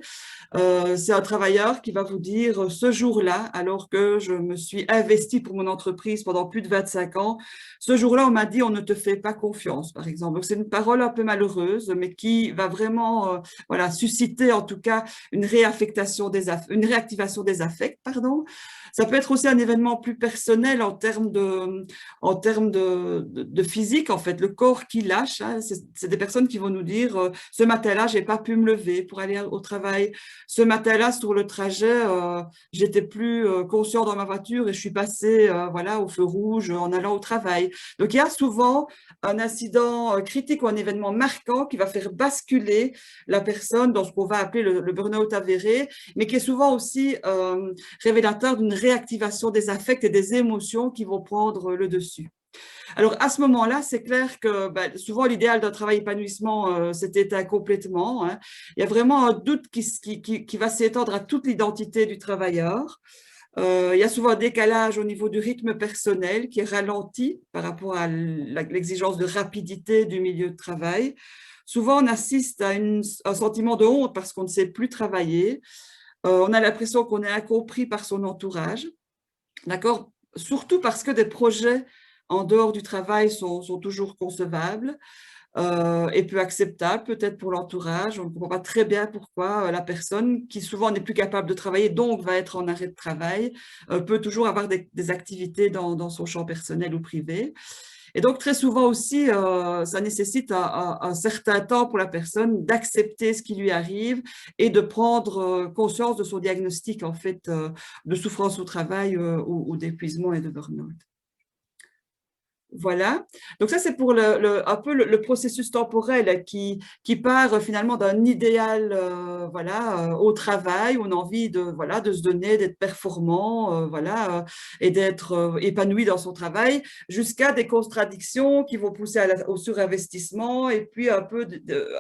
C'est un travailleur qui va vous dire ce jour-là, alors que je me suis investi pour mon entreprise pendant plus de 25 ans, ce jour-là, on m'a dit on ne te fait pas confiance, par exemple. Donc, c'est une parole un peu malheureuse, mais qui va vraiment voilà, susciter en tout cas une réactivation des affects, pardon. Ça peut être aussi un événement plus personnel en termes de physique, en fait, le corps qui lâche, hein. C'est des personnes qui vont nous dire ce matin-là, j'ai pas pu me lever pour aller au travail. Ce matin-là, sur le trajet, j'étais plus conscient dans ma voiture et je suis passée voilà, au feu rouge en allant au travail. Donc, il y a souvent un incident critique ou un événement marquant qui va faire basculer la personne dans ce qu'on va appeler le burn-out avéré, mais qui est souvent aussi révélateur d'une réactivation des affects et des émotions qui vont prendre le dessus. Alors, à ce moment-là, c'est clair que souvent, l'idéal d'un travail épanouissement s'est éteint complètement, hein. Il y a vraiment un doute qui va s'étendre à toute l'identité du travailleur. Il y a souvent un décalage au niveau du rythme personnel qui est ralenti par rapport à l'exigence de rapidité du milieu de travail. Souvent, on assiste à un sentiment de honte parce qu'on ne sait plus travailler. On a l'impression qu'on est incompris par son entourage, d'accord? Surtout parce que des projets en dehors du travail sont toujours concevables et peu acceptables peut-être pour l'entourage. On ne comprend pas très bien pourquoi la personne qui souvent n'est plus capable de travailler, donc va être en arrêt de travail, peut toujours avoir des activités dans son champ personnel ou privé. Et donc, très souvent aussi, ça nécessite un certain temps pour la personne d'accepter ce qui lui arrive et de prendre conscience de son diagnostic, en fait, de souffrance au travail ou d'épuisement et de burn-out. Voilà. Donc ça, c'est pour un peu le processus temporel qui part finalement d'un idéal voilà, au travail, où on a envie voilà, de se donner, d'être performant voilà, et d'être épanoui dans son travail, jusqu'à des contradictions qui vont pousser au surinvestissement, et puis un peu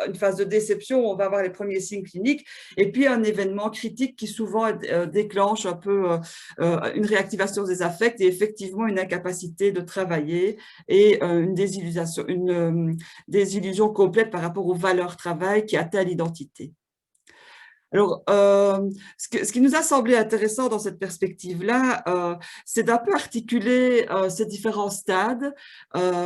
une phase de déception où on va avoir les premiers signes cliniques, et puis un événement critique qui souvent déclenche un peu une réactivation des affects et effectivement une incapacité de travailler et une désillusion complète par rapport aux valeurs travail qui atteignent l'identité. Alors, ce qui nous a semblé intéressant dans cette perspective-là, c'est d'un peu articuler ces différents stades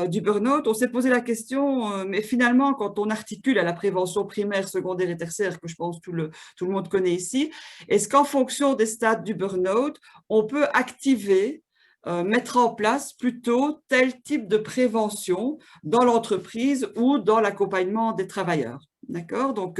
du burn-out. On s'est posé la question, mais finalement, quand on articule à la prévention primaire, secondaire et tertiaire, que je pense tout le monde connaît ici, est-ce qu'en fonction des stades du burn-out, on peut activer mettre en place plutôt tel type de prévention dans l'entreprise ou dans l'accompagnement des travailleurs. D'accord? Donc,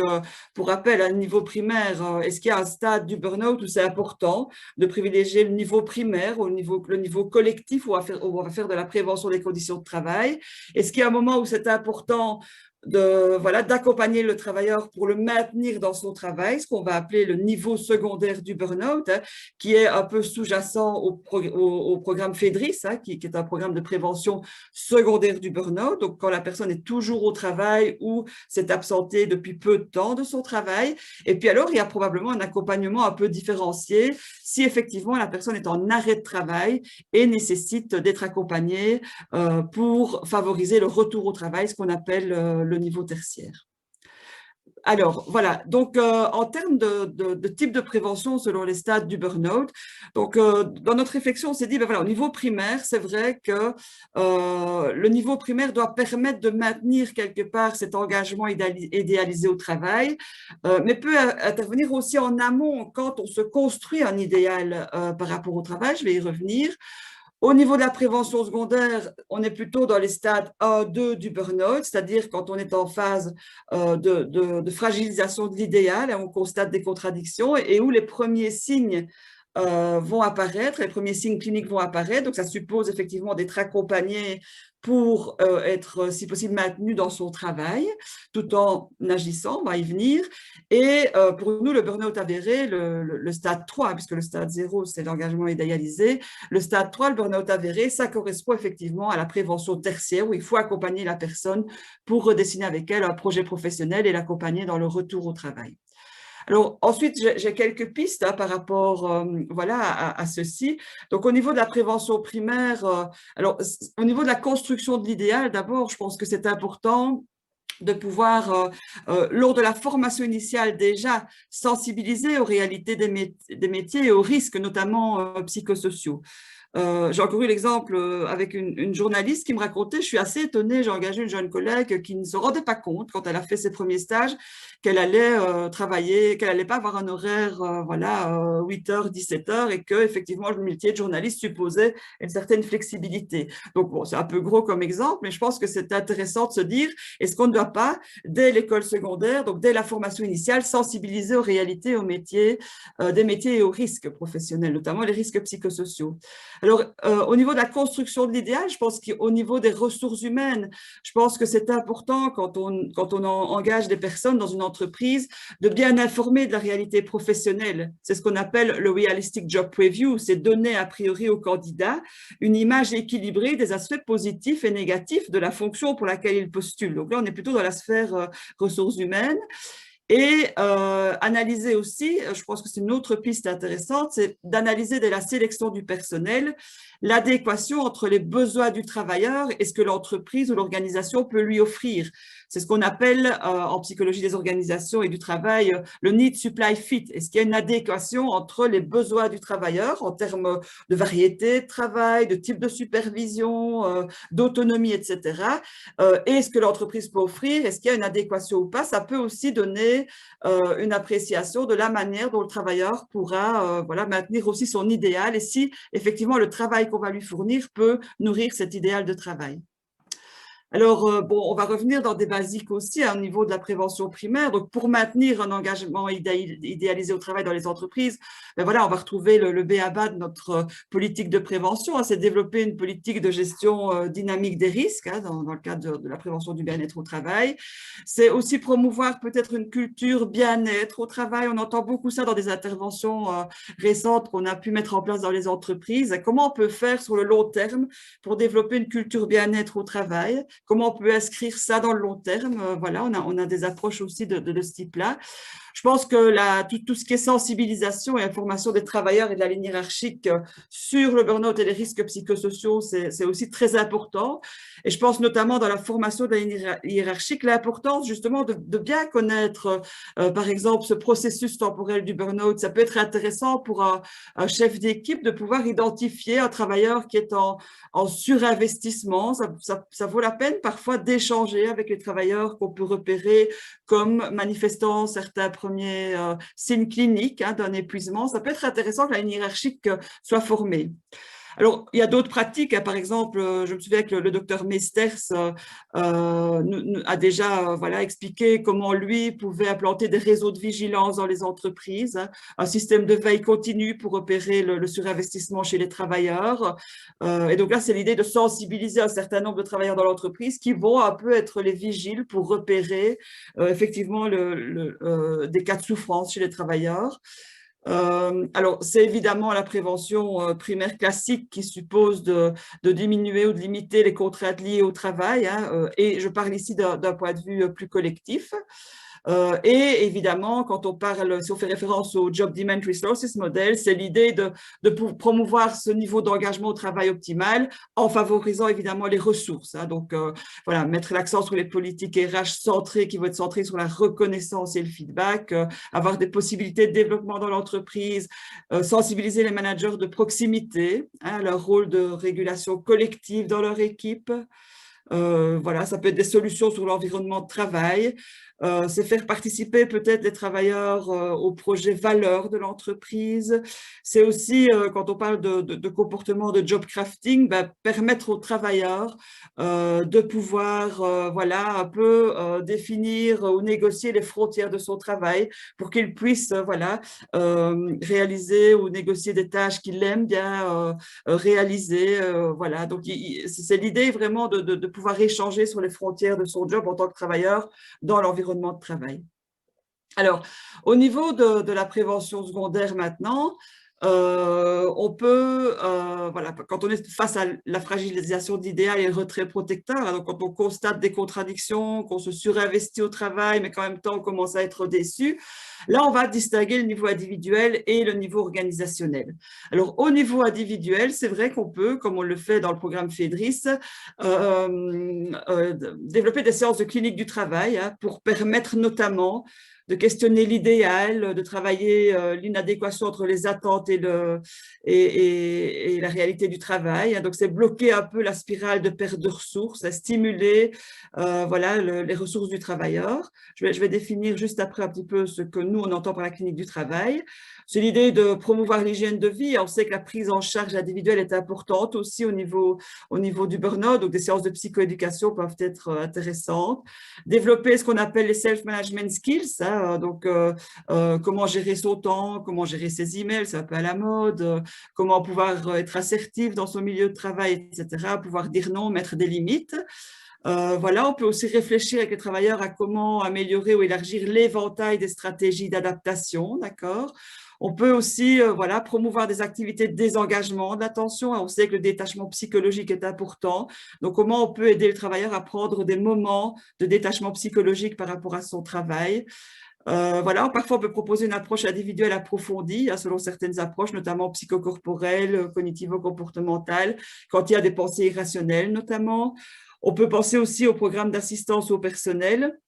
pour rappel, à un niveau primaire, est-ce qu'il y a un stade du burn-out où c'est important de privilégier le niveau primaire, le niveau collectif où on va faire de la prévention des conditions de travail? Est-ce qu'il y a un moment où c'est important d'accompagner le travailleur pour le maintenir dans son travail, ce qu'on va appeler le niveau secondaire du burn-out, hein, qui est un peu sous-jacent au programme FEDRIS, hein, qui est un programme de prévention secondaire du burn-out. Donc, quand la personne est toujours au travail ou s'est absentée depuis peu de temps de son travail. Et puis alors, il y a probablement un accompagnement un peu différencié si effectivement la personne est en arrêt de travail et nécessite d'être accompagnée pour favoriser le retour au travail, ce qu'on appelle le niveau tertiaire. Alors, voilà, donc en termes de type de prévention selon les stades du burn-out, donc dans notre réflexion, on s'est dit, ben voilà, au niveau primaire, c'est vrai que le niveau primaire doit permettre de maintenir quelque part cet engagement idéalisé au travail, mais peut intervenir aussi en amont quand on se construit un idéal par rapport au travail, je vais y revenir. Au niveau de la prévention secondaire, on est plutôt dans les stades 1, 2 du burn-out, c'est-à-dire quand on est en phase de fragilisation de l'idéal, on constate des contradictions et où les premiers signes vont apparaître, les premiers signes cliniques vont apparaître. Donc, ça suppose effectivement d'être accompagné pour être, si possible, maintenu dans son travail, tout en agissant, on va y venir. Et pour nous, le burn-out avéré, le stade 3, puisque le stade 0, c'est l'engagement idéalisé, le stade 3, le burn-out avéré, ça correspond effectivement à la prévention tertiaire, où il faut accompagner la personne pour redessiner avec elle un projet professionnel et l'accompagner dans le retour au travail. Alors ensuite, j'ai quelques pistes par rapport à ceci. Donc au niveau de la prévention primaire, au niveau de la construction de l'idéal, d'abord, je pense que c'est important de pouvoir, lors de la formation initiale déjà, sensibiliser aux réalités des métiers et aux risques, notamment psychosociaux. J'ai encore eu l'exemple avec une journaliste qui me racontait, je suis assez étonnée, j'ai engagé une jeune collègue qui ne se rendait pas compte quand elle a fait ses premiers stages qu'elle allait travailler, qu'elle n'allait pas avoir un horaire 8h, 17h et que effectivement le métier de journaliste supposait une certaine flexibilité. Donc bon, c'est un peu gros comme exemple, mais je pense que c'est intéressant de se dire, est-ce qu'on ne doit pas, dès l'école secondaire, donc dès la formation initiale, sensibiliser aux réalités, aux métiers, des métiers et aux risques professionnels, notamment les risques psychosociaux. Alors, au niveau de la construction de l'idéal, je pense qu'au niveau des ressources humaines, je pense que c'est important quand on engage des personnes dans une entreprise de bien informer de la réalité professionnelle. C'est ce qu'on appelle le Realistic Job Preview, c'est donner a priori aux candidats une image équilibrée des aspects positifs et négatifs de la fonction pour laquelle ils postulent. Donc là, on est plutôt dans la sphère ressources humaines. Et analyser aussi, je pense que c'est une autre piste intéressante, c'est d'analyser dès la sélection du personnel l'adéquation entre les besoins du travailleur et ce que l'entreprise ou l'organisation peut lui offrir. C'est ce qu'on appelle en psychologie des organisations et du travail le need supply fit. Est-ce qu'il y a une adéquation entre les besoins du travailleur en termes de variété de travail, de type de supervision, d'autonomie, etc. Et ce que l'entreprise peut offrir, est-ce qu'il y a une adéquation ou pas? Ça peut aussi donner une appréciation de la manière dont le travailleur pourra maintenir aussi son idéal et si effectivement le travail qu'on va lui fournir peut nourrir cet idéal de travail. Alors, bon, on va revenir dans des basiques aussi au niveau de la prévention primaire. Donc, pour maintenir un engagement idéalisé au travail dans les entreprises, ben voilà, on va retrouver le b.a.-ba de notre politique de prévention, hein, c'est développer une politique de gestion dynamique des risques hein, dans le cadre de la prévention du bien-être au travail. C'est aussi promouvoir peut-être une culture bien-être au travail. On entend beaucoup ça dans des interventions récentes qu'on a pu mettre en place dans les entreprises. Comment on peut faire sur le long terme pour développer une culture bien-être au travail? Comment on peut inscrire ça dans le long terme? Voilà, on a des approches aussi de ce type-là. Je pense que tout ce qui est sensibilisation et information des travailleurs et de la ligne hiérarchique sur le burn-out et les risques psychosociaux, c'est aussi très important. Et je pense notamment dans la formation de la ligne hiérarchique, l'importance justement de bien connaître, par exemple, ce processus temporel du burn-out. Ça peut être intéressant pour un chef d'équipe de pouvoir identifier un travailleur qui est en surinvestissement. Ça vaut la peine parfois d'échanger avec les travailleurs qu'on peut repérer comme manifestant certains premiers signes cliniques d'un épuisement. Ça peut être intéressant que la ligne hiérarchique soit formée. Alors, il y a d'autres pratiques. Par exemple, je me souviens que le docteur Meesters a déjà voilà, expliqué comment lui pouvait implanter des réseaux de vigilance dans les entreprises, un système de veille continue pour repérer le surinvestissement chez les travailleurs. Et donc là, c'est l'idée de sensibiliser un certain nombre de travailleurs dans l'entreprise qui vont un peu être les vigiles pour repérer effectivement des cas de souffrance chez les travailleurs. Alors, c'est évidemment la prévention primaire classique qui suppose de diminuer ou de limiter les contraintes liées au travail, et je parle ici d'un point de vue plus collectif. Et évidemment, quand on parle, si on fait référence au Job Demand Resources Model, c'est l'idée de promouvoir ce niveau d'engagement au travail optimal en favorisant évidemment les ressources. Donc, voilà, mettre l'accent sur les politiques RH centrées qui vont être centrées sur la reconnaissance et le feedback, avoir des possibilités de développement dans l'entreprise, sensibiliser les managers de proximité, leur rôle de régulation collective dans leur équipe. Voilà, ça peut être des solutions sur l'environnement de travail, c'est faire participer peut-être les travailleurs au projet valeur de l'entreprise. C'est aussi, quand on parle de comportement de job crafting, permettre aux travailleurs de pouvoir voilà, un peu définir ou négocier les frontières de son travail pour qu'il puisse voilà, réaliser ou négocier des tâches qu'il aime bien réaliser. Voilà. Donc, c'est l'idée vraiment de pouvoir échanger sur les frontières de son job en tant que travailleur dans l'environnement de travail. Alors, au niveau de la prévention secondaire maintenant, on peut, voilà, quand on est face à la fragilisation d'idéal et le retrait protecteur, donc quand on constate des contradictions, qu'on se surinvestit au travail, mais qu'en même temps on commence à être déçu, là on va distinguer le niveau individuel et le niveau organisationnel. Alors au niveau individuel, c'est vrai qu'on peut, comme on le fait dans le programme FEDRIS, développer des séances de clinique du travail pour permettre notamment de questionner l'idéal, de travailler l'inadéquation entre les attentes et la réalité du travail. Donc, c'est bloquer un peu la spirale de perte de ressources, stimuler voilà, les ressources du travailleur. Je vais définir juste après un petit peu ce que nous, on entend par la clinique du travail. C'est l'idée de promouvoir l'hygiène de vie. On sait que la prise en charge individuelle est importante aussi au niveau du burn-out, donc des séances de psychoéducation peuvent être intéressantes. Développer ce qu'on appelle les self-management skills, donc comment gérer son temps, comment gérer ses emails, c'est un peu à la mode, comment pouvoir être assertif dans son milieu de travail, etc., pouvoir dire non, mettre des limites. Voilà, on peut aussi réfléchir avec les travailleurs à comment améliorer ou élargir l'éventail des stratégies d'adaptation, d'accord. On peut aussi voilà, promouvoir des activités de désengagement de l'attention. On sait que le détachement psychologique est important. Donc, comment on peut aider le travailleur à prendre des moments de détachement psychologique par rapport à son travail. Voilà, parfois on peut proposer une approche individuelle approfondie selon certaines approches, notamment psychocorporelles, cognitivo-comportementales, quand il y a des pensées irrationnelles notamment. On peut penser aussi au programme d'assistance au personnel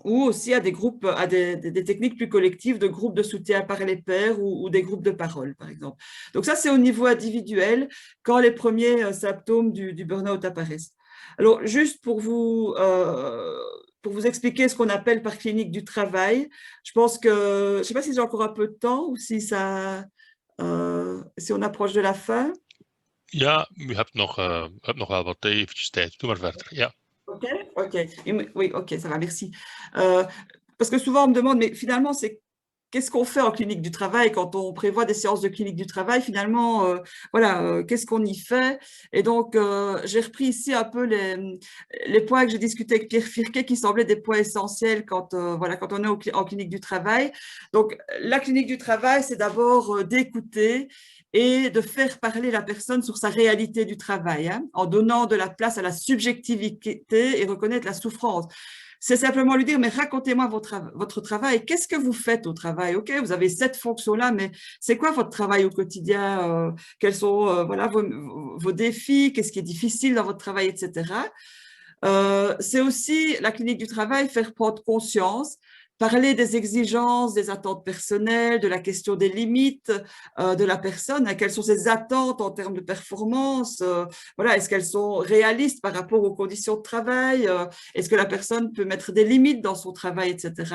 ou aussi à des groupes, à des techniques plus collectives de groupes de soutien par les pairs ou des groupes de parole, par exemple. Donc ça, c'est au niveau individuel quand les premiers symptômes du burn-out apparaissent. Alors, juste pour vous expliquer ce qu'on appelle par clinique du travail, je pense que, je ne sais pas si j'ai encore un peu de temps ou si si on approche de la fin. Ja, u hebt nog wel wat eventjes tijd. Doe maar verder, ja. Ok, oui, ok, ça va, merci. Parce que souvent on me demande, mais finalement, qu'est-ce qu'on fait en clinique du travail quand on prévoit des séances de clinique du travail? Finalement, voilà, qu'est-ce qu'on y fait? Et donc, j'ai repris ici un peu les points que j'ai discutés avec Pierre Firquet qui semblaient des points essentiels quand on est en clinique du travail. Donc, la clinique du travail, c'est d'abord d'écouter et de faire parler la personne sur sa réalité du travail, en donnant de la place à la subjectivité et reconnaître la souffrance. c'est simplement lui dire, mais racontez-moi votre travail, qu'est-ce que vous faites au travail? Ok, vous avez cette fonction-là, mais c'est quoi votre travail au quotidien? Quels sont voilà, vos défis? Qu'est-ce qui est difficile dans votre travail, etc. C'est aussi la clinique du travail, faire prendre conscience, parler des exigences, des attentes personnelles, de la question des limites de la personne, quelles sont ses attentes en termes de performance, voilà, est-ce qu'elles sont réalistes par rapport aux conditions de travail, est-ce que la personne peut mettre des limites dans son travail, etc.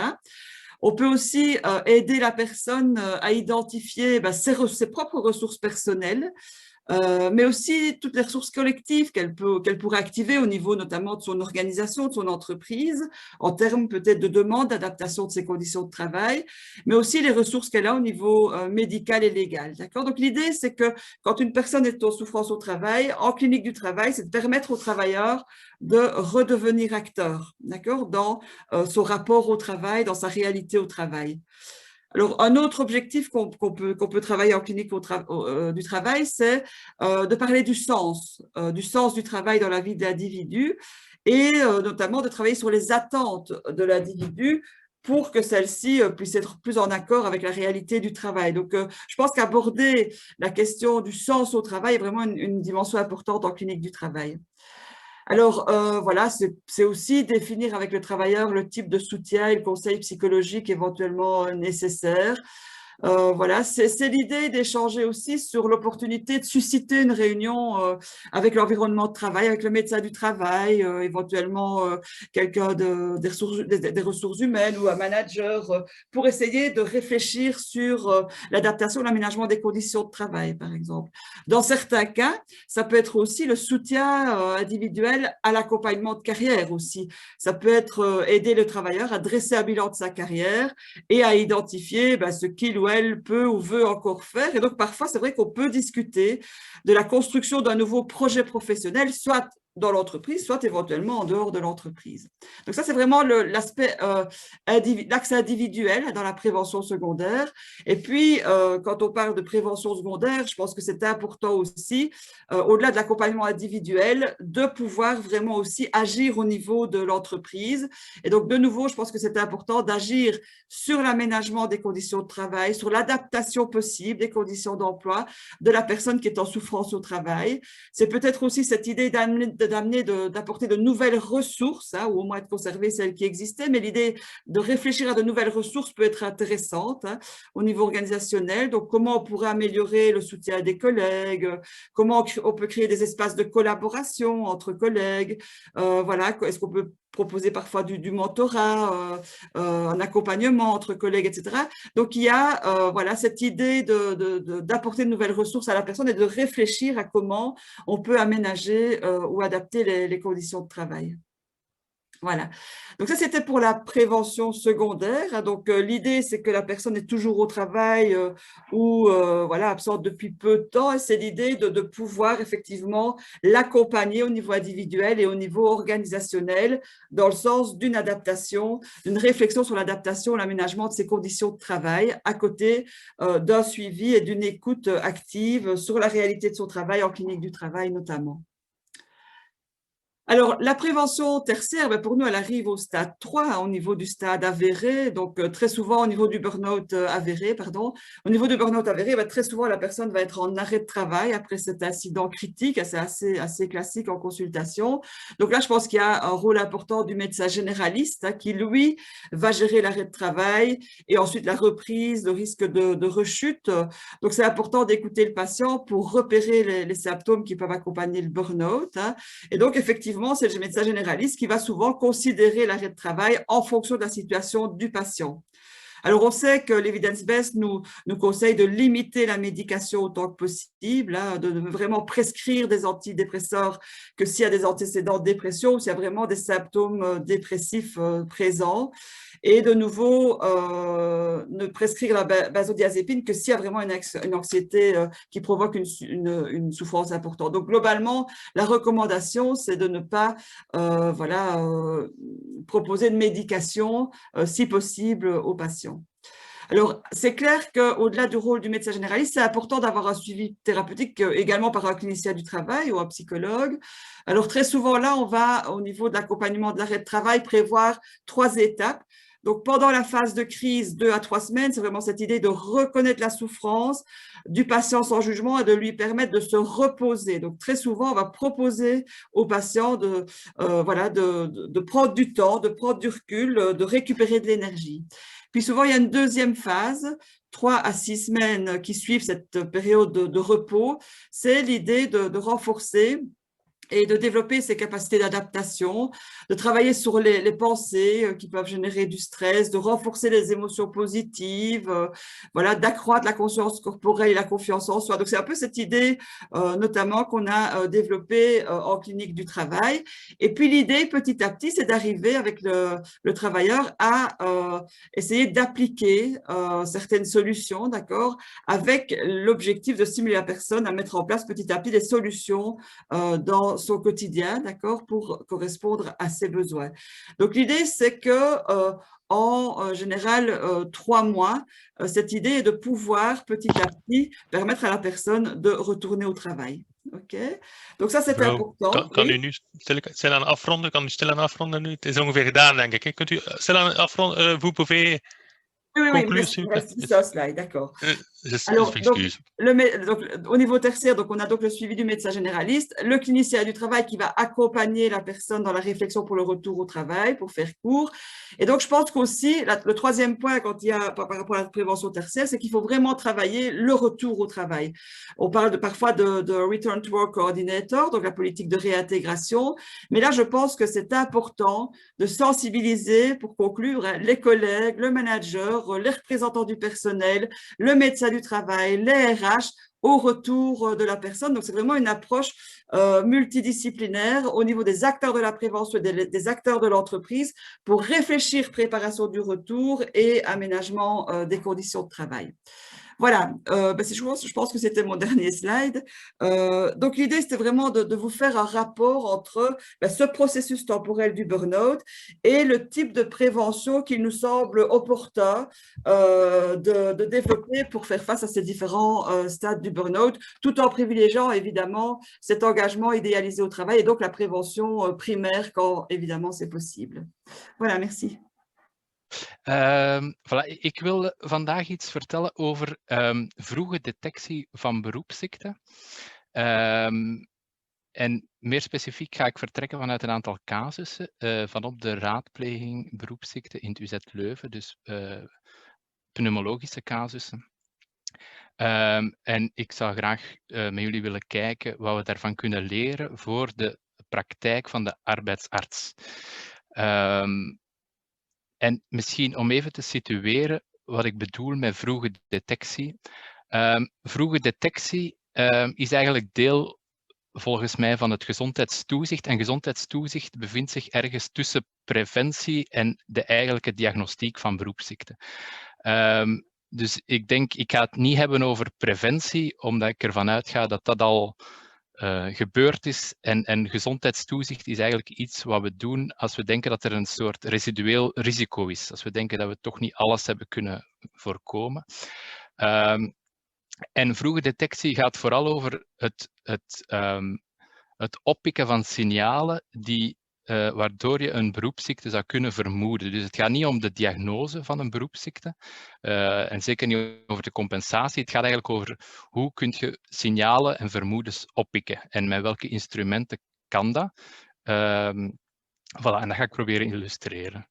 On peut aussi aider la personne à identifier ses propres ressources personnelles, mais aussi toutes les ressources collectives qu'elle pourrait activer au niveau notamment de son organisation, de son entreprise, en termes peut-être de demande, d'adaptation de ses conditions de travail, mais aussi les ressources qu'elle a au niveau médical et légal. D'accord? Donc l'idée, c'est que quand une personne est en souffrance au travail, en clinique du travail, c'est de permettre aux travailleurs de redevenir acteur, d'accord, dans son rapport au travail, dans sa réalité au travail. Alors, un autre objectif qu'on peut travailler en clinique du travail, c'est de parler du sens du travail dans la vie de l'individu et notamment de travailler sur les attentes de l'individu pour que celle-ci puisse être plus en accord avec la réalité du travail. Donc, je pense qu'aborder la question du sens au travail est vraiment une dimension importante en clinique du travail. Alors, voilà, c'est aussi définir avec le travailleur le type de soutien et le conseil psychologique éventuellement nécessaire. Voilà, c'est l'idée d'échanger aussi sur l'opportunité de susciter une réunion avec l'environnement de travail, avec le médecin du travail, éventuellement quelqu'un des ressources humaines ou un manager pour essayer de réfléchir sur l'adaptation, l'aménagement des conditions de travail, par exemple. Dans certains cas, ça peut être aussi le soutien individuel à l'accompagnement de carrière aussi. Ça peut être aider le travailleur à dresser un bilan de sa carrière et à identifier ce qu'il ou elle peut ou veut encore faire. Et donc, parfois, c'est vrai qu'on peut discuter de la construction d'un nouveau projet professionnel, soit dans l'entreprise, soit éventuellement en dehors de l'entreprise. Donc ça, c'est vraiment l'aspect, l'axe individuel dans la prévention secondaire. Et puis, quand on parle de prévention secondaire, je pense que c'est important aussi, au-delà de l'accompagnement individuel, de pouvoir vraiment aussi agir au niveau de l'entreprise. Et donc, de nouveau, je pense que c'est important d'agir sur l'aménagement des conditions de travail, sur l'adaptation possible des conditions d'emploi de la personne qui est en souffrance au travail. C'est peut-être aussi cette idée d'apporter de nouvelles ressources, ou au moins de conserver celles qui existaient, mais l'idée de réfléchir à de nouvelles ressources peut être intéressante au niveau organisationnel. Donc, comment on pourrait améliorer le soutien des collègues, comment on peut créer des espaces de collaboration entre collègues, voilà, est-ce qu'on peut proposer parfois du mentorat, un accompagnement entre collègues, etc. Donc, il y a voilà, cette idée d'apporter de nouvelles ressources à la personne et de réfléchir à comment on peut aménager ou adapter les conditions de travail. Voilà. Donc ça, c'était pour la prévention secondaire. Donc l'idée, c'est que la personne est toujours au travail ou voilà, absente depuis peu de temps. Et c'est l'idée de pouvoir effectivement l'accompagner au niveau individuel et au niveau organisationnel dans le sens d'une adaptation, d'une réflexion sur l'adaptation, l'aménagement de ses conditions de travail à côté d'un suivi et d'une écoute active sur la réalité de son travail en clinique du travail notamment. Alors, la prévention tertiaire, pour nous, elle arrive au stade 3, au niveau du stade avéré, donc très souvent au niveau du burn-out avéré, pardon. Au niveau du burn-out avéré, très souvent, la personne va être en arrêt de travail après cet incident critique, c'est assez classique en consultation. Donc là, je pense qu'il y a un rôle important du médecin généraliste qui, lui, va gérer l'arrêt de travail et ensuite la reprise, le risque de rechute. Donc, c'est important d'écouter le patient pour repérer les symptômes qui peuvent accompagner le burn-out. Et donc, effectivement, c'est le médecin généraliste qui va souvent considérer l'arrêt de travail en fonction de la situation du patient. Alors, on sait que l'evidence-based nous conseille de limiter la médication autant que possible, de vraiment prescrire des antidépresseurs que s'il y a des antécédents de dépression ou s'il y a vraiment des symptômes dépressifs présents. Et de nouveau, ne prescrire la benzodiazépine que s'il y a vraiment une anxiété qui provoque une souffrance importante. Donc, globalement, la recommandation, c'est de ne pas proposer de médication, si possible, aux patients. Alors, c'est clair qu'au-delà du rôle du médecin généraliste, c'est important d'avoir un suivi thérapeutique également par un clinicien du travail ou un psychologue. Alors, très souvent, là, on va, au niveau de l'accompagnement de l'arrêt de travail, prévoir 3 étapes. Donc, pendant la phase de crise, 2 à 3 semaines, c'est vraiment cette idée de reconnaître la souffrance du patient sans jugement et de lui permettre de se reposer. Donc, très souvent, on va proposer au patient de prendre du temps, de prendre du recul, de récupérer de l'énergie. Puis souvent, il y a une deuxième phase, 3 à 6 semaines qui suivent cette période de repos. C'est l'idée de renforcer et de développer ses capacités d'adaptation, de travailler sur les pensées qui peuvent générer du stress, de renforcer les émotions positives, d'accroître la conscience corporelle et la confiance en soi. Donc, c'est un peu cette idée, notamment, qu'on a développée en clinique du travail. Et puis, l'idée, petit à petit, c'est d'arriver avec le travailleur à essayer d'appliquer certaines solutions, d'accord, avec l'objectif de stimuler la personne à mettre en place petit à petit des solutions dans son quotidien, d'accord, pour correspondre à ses besoins. Donc, l'idée, c'est que en général 3 mois, cette idée est de pouvoir petit à petit permettre à la personne de retourner au travail. Ok, donc ça c'est important. Kan u nu stilaan afronden? Kan u stilaan afronden nu? Het is ongeveer gedaan, denk ik. Kunt u stilaan afronden? Vous pouvez conclure, s'il vous plaît? C'est ça, slide, d'accord. Alors, donc, au niveau tertiaire, donc on a donc le suivi du médecin généraliste, le clinicien du travail qui va accompagner la personne dans la réflexion pour le retour au travail, pour faire court. Et donc, je pense qu'aussi, le troisième point quand il y a par rapport à la prévention tertiaire, c'est qu'il faut vraiment travailler le retour au travail. On parle parfois de Return to Work Coordinator, donc la politique de réintégration. Mais là, je pense que c'est important de sensibiliser, pour conclure, les collègues, le manager, les représentants du personnel, le médecin du travail, les RH, au retour de la personne. Donc, c'est vraiment une approche multidisciplinaire au niveau des acteurs de la prévention et des acteurs de l'entreprise pour réfléchir préparation du retour et aménagement des conditions de travail. Voilà, je pense que c'était mon dernier slide. Donc, l'idée, c'était vraiment de vous faire un rapport entre ce processus temporel du burn-out et le type de prévention qu'il nous semble opportun de développer pour faire face à ces différents stades du burn-out, tout en privilégiant évidemment cet engagement idéalisé au travail et donc la prévention primaire quand évidemment c'est possible. Voilà, merci. Voilà, ik wil vandaag iets vertellen over vroege detectie van beroepsziekten. En meer specifiek ga ik vertrekken vanuit een aantal casussen vanop de raadpleging beroepsziekten in het UZ Leuven, dus pneumologische casussen. En ik zou graag met jullie willen kijken wat we daarvan kunnen leren voor de praktijk van de arbeidsarts. En misschien om even te situeren wat ik bedoel met vroege detectie. Vroege detectie is eigenlijk deel, volgens mij, van het gezondheidstoezicht. En gezondheidstoezicht bevindt zich ergens tussen preventie en de eigenlijke diagnostiek van beroepsziekten. Dus ik ga het niet hebben over preventie, omdat ik ervan uitga dat dat al gebeurd is. En gezondheidstoezicht is eigenlijk iets wat we doen als we denken dat er een soort residueel risico is. Als we denken dat we toch niet alles hebben kunnen voorkomen. En vroege detectie gaat vooral over het oppikken van signalen waardoor je een beroepsziekte zou kunnen vermoeden. Dus het gaat niet om de diagnose van een beroepsziekte en zeker niet over de compensatie. Het gaat eigenlijk over hoe kun je signalen en vermoedens oppikken en met welke instrumenten kan dat. Voilà, en dat ga ik proberen illustreren.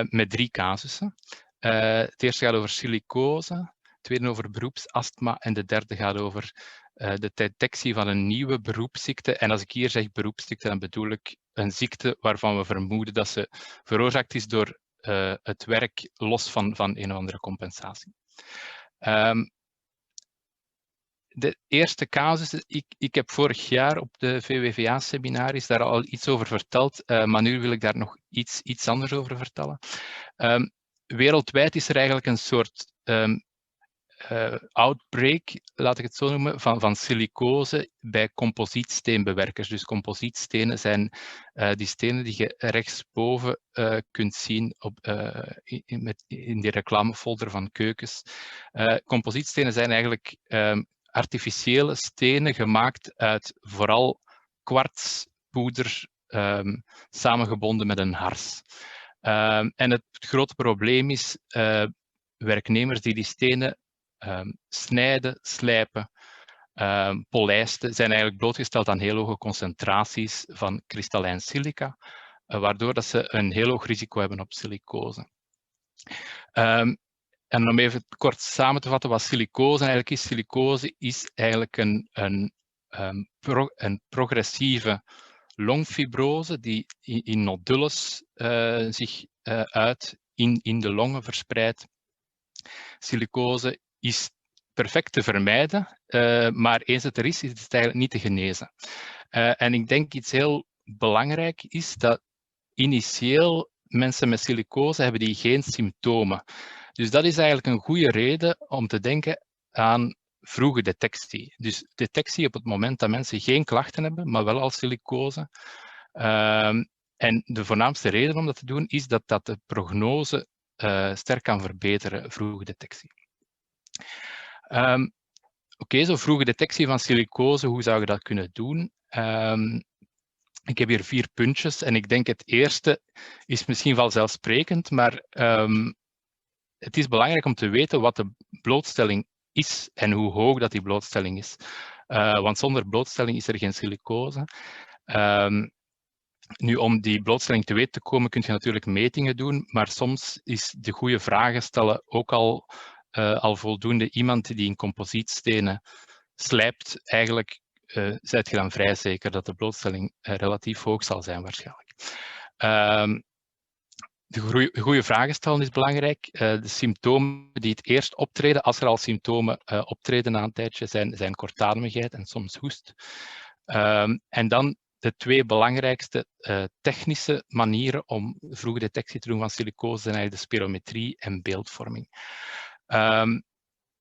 Met 3 casussen. Het eerste gaat over silicose, het tweede over beroepsastma en de derde gaat over de detectie van een nieuwe beroepsziekte. En als ik hier zeg beroepsziekte, dan bedoel ik een ziekte waarvan we vermoeden dat ze veroorzaakt is door het werk los van een of andere compensatie. De eerste casus, ik heb vorig jaar op de VWVA-seminaries daar al iets over verteld, maar nu wil ik daar nog iets anders over vertellen. Wereldwijd is er eigenlijk een soort outbreak, laat ik het zo noemen, van silicose bij composietsteenbewerkers. Dus composietstenen zijn die stenen die je rechtsboven kunt zien in die reclamefolder van keukens. Composietstenen zijn eigenlijk artificiële stenen gemaakt uit vooral kwartspoeder samengebonden met een hars. En het grote probleem is werknemers die stenen snijden, slijpen, polijsten, zijn eigenlijk blootgesteld aan heel hoge concentraties van kristallijn silica, waardoor dat ze een heel hoog risico hebben op silicose. En om even kort samen te vatten wat silicose eigenlijk is. Silicose is eigenlijk een progressieve longfibrose die in nodules zich uit in de longen verspreidt. Silicose is perfect te vermijden, maar eens het er is het eigenlijk niet te genezen. En ik denk iets heel belangrijk is dat initieel mensen met silicose hebben die geen symptomen. Dus dat is eigenlijk een goede reden om te denken aan vroege detectie. Dus detectie op het moment dat mensen geen klachten hebben, maar wel al silicose. En de voornaamste reden om dat te doen is dat de prognose sterk kan verbeteren, vroege detectie. Oké, zo vroege detectie van silicose, hoe zou je dat kunnen doen? Ik heb hier 4 puntjes en ik denk het eerste is misschien vanzelfsprekend, maar het is belangrijk om te weten wat de blootstelling is en hoe hoog dat die blootstelling is. Want zonder blootstelling is er geen silicose. Nu, om die blootstelling te weten te komen, kun je natuurlijk metingen doen, maar soms is de goede vragen stellen ook al voldoende. Iemand die in composietstenen slijpt, eigenlijk zijt je dan vrij zeker dat de blootstelling relatief hoog zal zijn waarschijnlijk. De goede vragen stellen is belangrijk. De symptomen die het eerst optreden, als er al symptomen optreden na een tijdje, zijn kortademigheid en soms hoest. En dan de 2 belangrijkste technische manieren om vroege detectie te doen van silicose zijn eigenlijk de spirometrie en beeldvorming.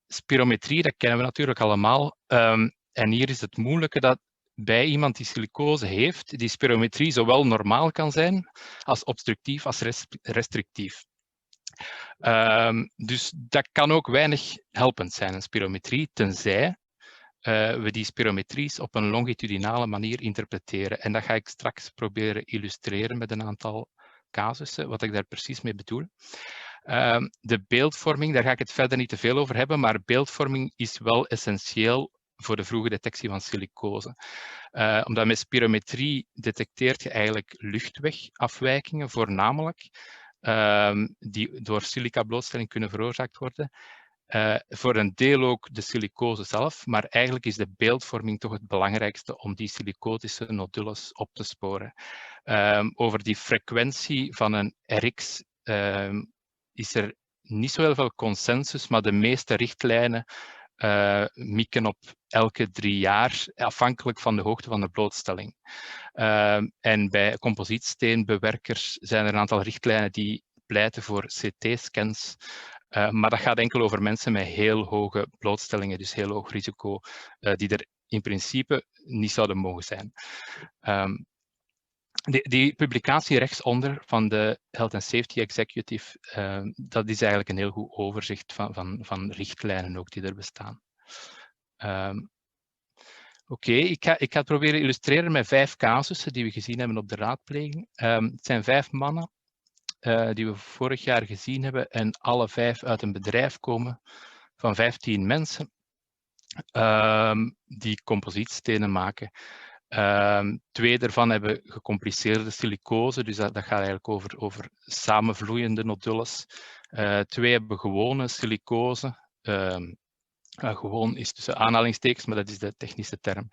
Spirometrie, dat kennen we natuurlijk allemaal. En hier is het moeilijke dat bij iemand die silicose heeft, die spirometrie zowel normaal kan zijn als obstructief als restrictief. Dus dat kan ook weinig helpend zijn, een spirometrie, tenzij we die spirometries op een longitudinale manier interpreteren. En dat ga ik straks proberen illustreren met een aantal casussen, wat ik daar precies mee bedoel. De beeldvorming, daar ga ik het verder niet te veel over hebben, maar beeldvorming is wel essentieel voor de vroege detectie van silicose. Omdat met spirometrie detecteert je eigenlijk luchtwegafwijkingen voornamelijk, die door silica-blootstelling kunnen veroorzaakt worden. Voor een deel ook de silicose zelf, maar eigenlijk is de beeldvorming toch het belangrijkste om die silicotische nodules op te sporen. Over die frequentie van een RX is er niet zo heel veel consensus, maar de meeste richtlijnen mikken op elke 3 jaar, afhankelijk van de hoogte van de blootstelling. En bij composietsteenbewerkers zijn er een aantal richtlijnen die pleiten voor CT-scans. Maar dat gaat enkel over mensen met heel hoge blootstellingen, dus heel hoog risico, die er in principe niet zouden mogen zijn. Die publicatie rechtsonder van de Health and Safety Executive, dat is eigenlijk een heel goed overzicht van richtlijnen ook die er bestaan. Oké, ik ga het proberen illustreren met 5 casussen die we gezien hebben op de raadpleging. Het zijn 5 mannen die we vorig jaar gezien hebben en alle 5 uit een bedrijf komen van 15 mensen die composietstenen maken. 2 daarvan hebben gecompliceerde silicose, dus dat gaat eigenlijk over samenvloeiende nodules. 2 hebben gewone silicose. Gewoon is tussen aanhalingstekens, maar dat is de technische term.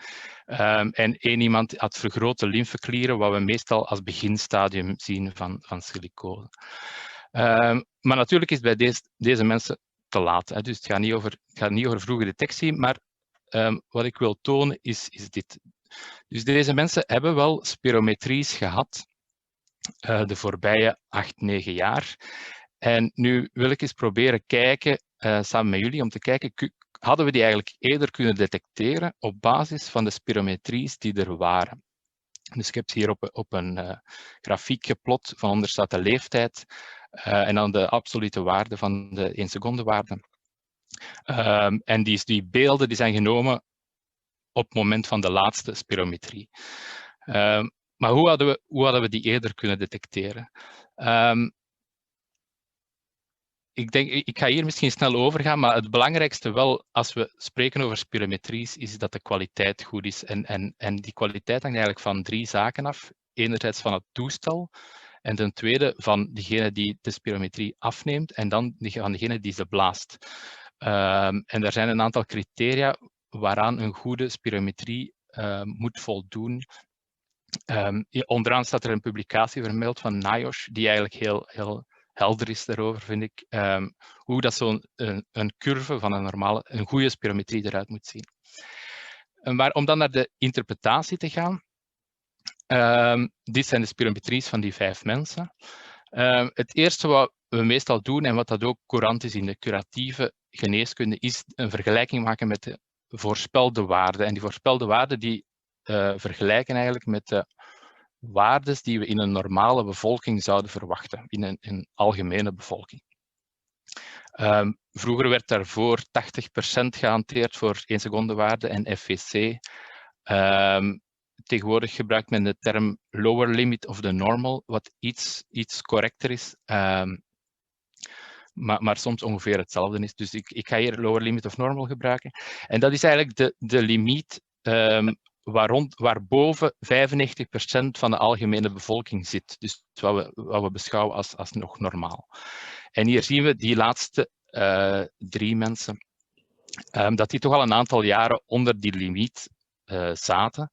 En 1 iemand had vergrote lymfeklieren, wat we meestal als beginstadium zien van silicose. Maar natuurlijk is het bij deze mensen te laat. Hè. Dus het gaat niet over vroege detectie, maar wat ik wil tonen is dit. Dus deze mensen hebben wel spirometries gehad de voorbije 8-9 jaar. En nu wil ik eens proberen kijken, samen met jullie, om te kijken, hadden we die eigenlijk eerder kunnen detecteren op basis van de spirometries die er waren. Dus ik heb ze hier op een grafiek geplot. Van onder staat de leeftijd en dan de absolute waarde van de 1 seconde waarde. En die beelden die zijn genomen op het moment van de laatste spirometrie. Maar hoe hadden we die eerder kunnen detecteren? Ik ga hier misschien snel overgaan, maar het belangrijkste wel, als we spreken over spirometries, is dat de kwaliteit goed is. En die kwaliteit hangt eigenlijk van 3 zaken af. Enerzijds van het toestel, en ten tweede van degene die de spirometrie afneemt, en dan van degene die ze blaast. En er zijn een aantal criteria waaraan een goede spirometrie moet voldoen. Onderaan staat er een publicatie vermeld van NIOSH, die eigenlijk heel helder is daarover, vind ik, hoe dat een curve van een goede spirometrie eruit moet zien. Maar om dan naar de interpretatie te gaan, dit zijn de spirometries van die 5 mensen. Het eerste wat we meestal doen, en wat dat ook courant is in de curatieve geneeskunde, is een vergelijking maken met de voorspelde waarden. En die voorspelde waarden die vergelijken eigenlijk met de waardes die we in een normale bevolking zouden verwachten, in een algemene bevolking. Vroeger werd daarvoor 80% gehanteerd voor 1 seconde waarde en FVC. Tegenwoordig gebruikt men de term lower limit of the normal, wat iets correcter is, maar soms ongeveer hetzelfde is. Dus ik ga hier lower limit of normal gebruiken. En dat is eigenlijk de limiet waarboven 95% van de algemene bevolking zit. Dus wat we beschouwen als nog normaal. En hier zien we die laatste 3 mensen, dat die toch al een aantal jaren onder die limiet zaten.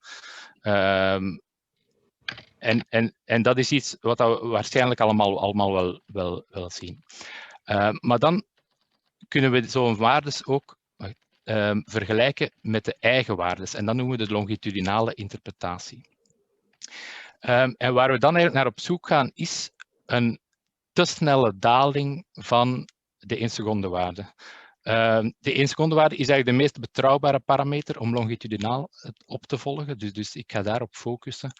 En dat is iets wat we waarschijnlijk allemaal wel zien. Maar dan kunnen we zo'n waardes ook vergelijken met de eigen waardes. En dat noemen we de longitudinale interpretatie. En waar we dan eigenlijk naar op zoek gaan, is een te snelle daling van de 1 seconde waarde. De 1 seconde waarde is eigenlijk de meest betrouwbare parameter om longitudinaal op te volgen. Dus ik ga daarop focussen.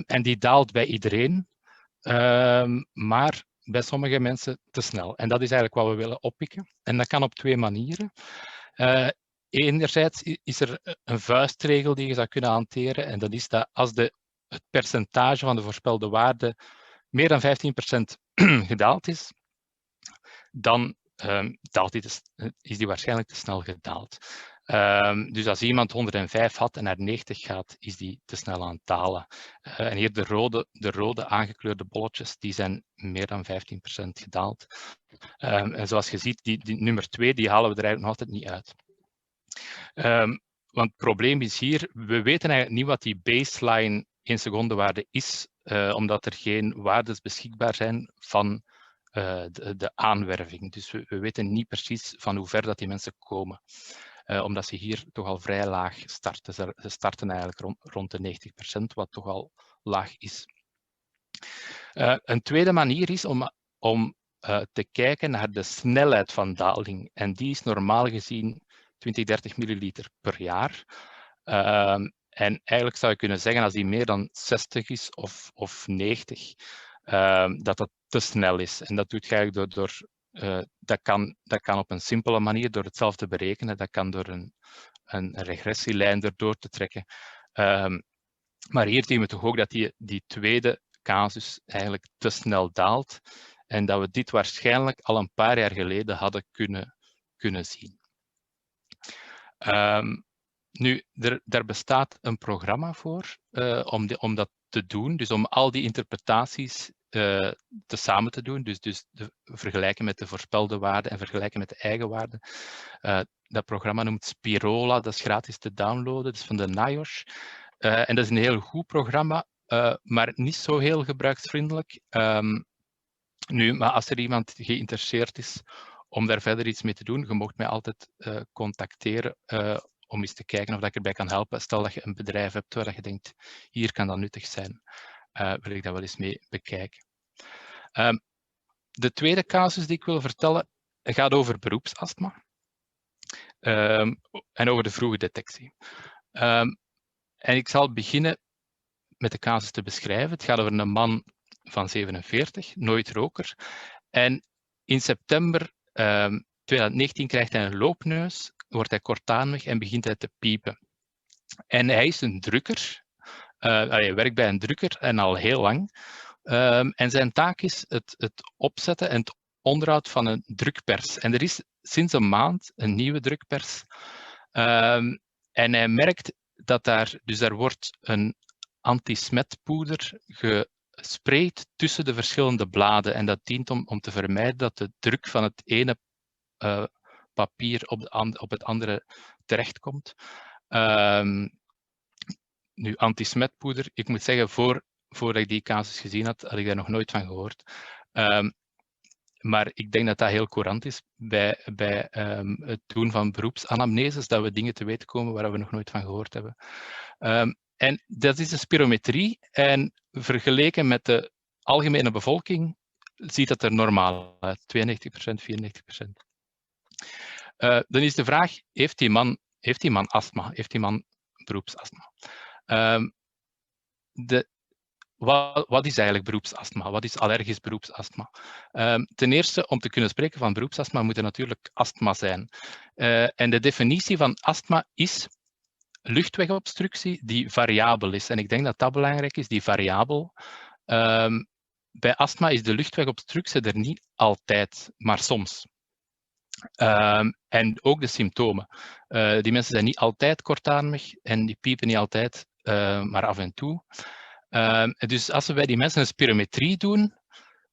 En die daalt bij iedereen, maar bij sommige mensen te snel. En dat is eigenlijk wat we willen oppikken. En dat kan op 2 manieren. Enerzijds is er een vuistregel die je zou kunnen hanteren. En dat is dat als het percentage van de voorspelde waarde meer dan 15% gedaald is, dan is die waarschijnlijk te snel gedaald. Dus als iemand 105 had en naar 90 gaat, is die te snel aan het dalen. En hier de rode aangekleurde bolletjes, die zijn meer dan 15% gedaald. En zoals je ziet, die nummer 2, die halen we er eigenlijk nog altijd niet uit. Want het probleem is hier, we weten eigenlijk niet wat die baseline 1 seconde waarde is, omdat er geen waardes beschikbaar zijn van de aanwerving. Dus we weten niet precies van hoe ver dat die mensen komen. Omdat ze hier toch al vrij laag starten. Ze starten eigenlijk rond de 90%, wat toch al laag is. Een tweede manier is om te kijken naar de snelheid van daling. En die is normaal gezien 20-30 milliliter per jaar. En eigenlijk zou je kunnen zeggen, als die meer dan 60 is of 90, dat te snel is. En dat doet je eigenlijk dat kan op een simpele manier door het zelf te berekenen. Dat kan door een regressielijn erdoor te trekken. Maar hier zien we toch ook dat die tweede casus eigenlijk te snel daalt. En dat we dit waarschijnlijk al een paar jaar geleden hadden kunnen zien. Nu, daar bestaat een programma voor om dat te doen. Dus om al die interpretaties samen te doen. Dus vergelijken met de voorspelde waarden en vergelijken met de eigen waarden. Dat programma noemt Spirola, dat is gratis te downloaden. Dat is van de NIOSH. En dat is een heel goed programma, maar niet zo heel gebruiksvriendelijk. Maar als er iemand geïnteresseerd is om daar verder iets mee te doen, je mag mij altijd contacteren om eens te kijken of ik erbij kan helpen. Stel dat je een bedrijf hebt waar je denkt, hier kan dat nuttig zijn, wil ik dat wel eens mee bekijken. De tweede casus die ik wil vertellen gaat over beroepsastma en over de vroege detectie. En ik zal beginnen met de casus te beschrijven. Het gaat over een man van 47, nooit roker. En in september 2019 krijgt hij een loopneus, wordt hij kortademig en begint hij te piepen. En hij is een drukker. Hij werkt bij een drukker en al heel lang. En zijn taak is het opzetten en het onderhoud van een drukpers. En er is sinds een maand een nieuwe drukpers. En hij merkt dat daar wordt een anti-smetpoeder gespreid tussen de verschillende bladen. En dat dient om te vermijden dat de druk van het ene papier op het andere terechtkomt. Nu, anti-smetpoeder, ik moet zeggen, voordat ik die casus gezien had ik daar nog nooit van gehoord. Maar ik denk dat dat heel courant is bij het doen van beroepsanamneses, dat we dingen te weten komen waar we nog nooit van gehoord hebben. En dat is de spirometrie. En vergeleken met de algemene bevolking ziet dat er normaal uit, 92%, 94%. Dan is de vraag, heeft die man astma? Heeft die man beroepsastma? Wat is eigenlijk beroepsastma? Wat is allergisch beroepsastma? Ten eerste, om te kunnen spreken van beroepsastma, moet er natuurlijk astma zijn. En de definitie van astma is luchtwegobstructie die variabel is. En ik denk dat dat belangrijk is, die variabel. Bij astma is de luchtwegobstructie er niet altijd, maar soms. En ook de symptomen. Die mensen zijn niet altijd kortademig en die piepen niet altijd, maar af en toe. Dus als we bij die mensen een spirometrie doen,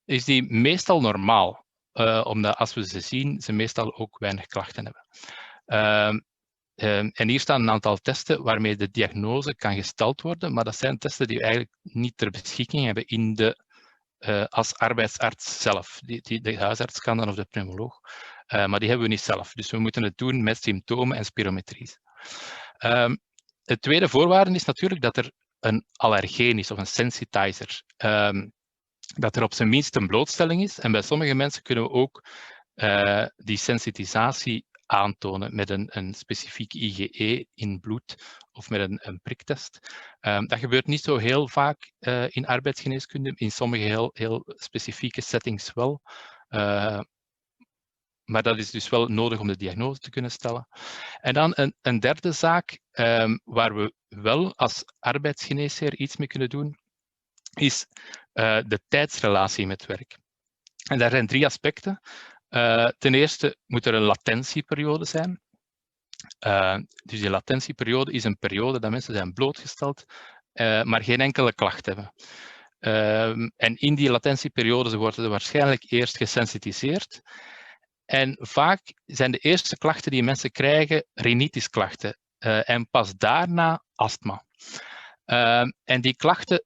is die meestal normaal. Omdat als we ze zien, ze meestal ook weinig klachten hebben. En hier staan een aantal testen waarmee de diagnose kan gesteld worden, maar dat zijn testen die we eigenlijk niet ter beschikking hebben als arbeidsarts zelf. De huisarts kan dan of de pneumoloog, maar die hebben we niet zelf. Dus we moeten het doen met symptomen en spirometries. De tweede voorwaarde is natuurlijk dat er een allergeen is of een sensitizer. Dat er op zijn minst een blootstelling is. En bij sommige mensen kunnen we ook die sensitisatie aantonen met een specifiek IgE in bloed of met een priktest. Dat gebeurt niet zo heel vaak in arbeidsgeneeskunde, in sommige heel specifieke settings wel. Maar dat is dus wel nodig om de diagnose te kunnen stellen. En dan een derde zaak waar we wel als arbeidsgeneesheer iets mee kunnen doen, is de tijdsrelatie met werk. En daar zijn 3 aspecten. Ten eerste moet er een latentieperiode zijn. Dus die latentieperiode is een periode dat mensen zijn blootgesteld, maar geen enkele klacht hebben. En in die latentieperiode worden ze waarschijnlijk eerst gesensitiseerd. En vaak zijn de eerste klachten die mensen krijgen rhinitisklachten. En pas daarna astma. En die klachten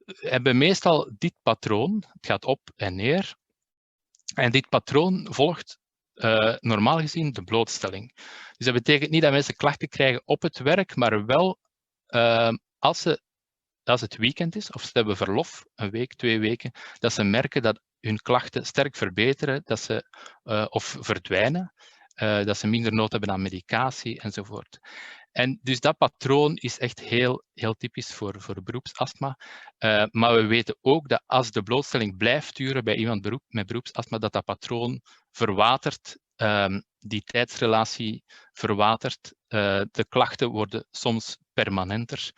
hebben meestal dit patroon. Het gaat op en neer. En dit patroon volgt normaal gezien de blootstelling. Dus dat betekent niet dat mensen klachten krijgen op het werk, maar wel als het weekend is, of ze hebben verlof, een week, 2 weken, dat ze merken dat hun klachten sterk verbeteren, dat ze, of verdwijnen, dat ze minder nood hebben aan medicatie enzovoort. En dus dat patroon is echt heel typisch voor beroepsastma. Maar we weten ook dat als de blootstelling blijft duren bij iemand met beroepsastma, dat patroon verwatert, die tijdsrelatie verwatert. De klachten worden soms permanenter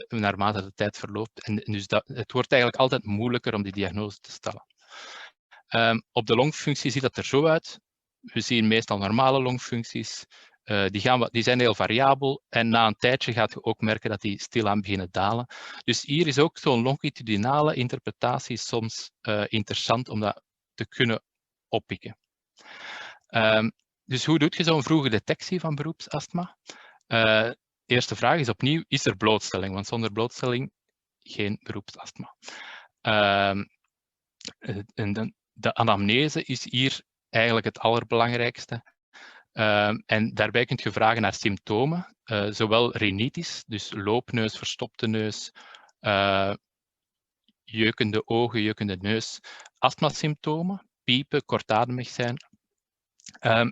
naarmate de tijd verloopt. En dus het wordt eigenlijk altijd moeilijker om die diagnose te stellen. Op de longfunctie ziet dat er zo uit. We zien meestal normale longfuncties. Die zijn heel variabel en na een tijdje gaat je ook merken dat die stilaan beginnen dalen. Dus hier is ook zo'n longitudinale interpretatie soms interessant om dat te kunnen oppikken. Dus hoe doe je zo'n vroege detectie van beroepsastma? Eerste vraag is opnieuw, is er blootstelling? Want zonder blootstelling geen beroepsastma. De anamnese is hier eigenlijk het allerbelangrijkste. En daarbij kun je vragen naar symptomen, zowel rhinitis, dus loopneus, verstopte neus, jeukende ogen, jeukende neus, astmasymptomen, piepen, kortademig zijn.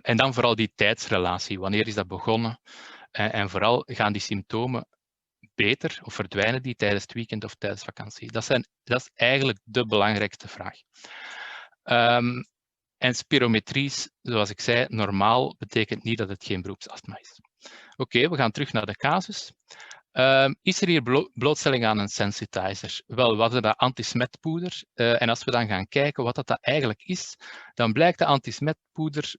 En dan vooral die tijdsrelatie. Wanneer is dat begonnen? En vooral gaan die symptomen beter of verdwijnen die tijdens het weekend of tijdens vakantie? Dat is eigenlijk de belangrijkste vraag. En spirometrie, zoals ik zei, normaal betekent niet dat het geen beroepsastma is. Oké, we gaan terug naar de casus. Is er hier blootstelling aan een sensitizer? Wel, we hadden dat antismetpoeder. En als we dan gaan kijken wat dat eigenlijk is, dan blijkt dat antismetpoeder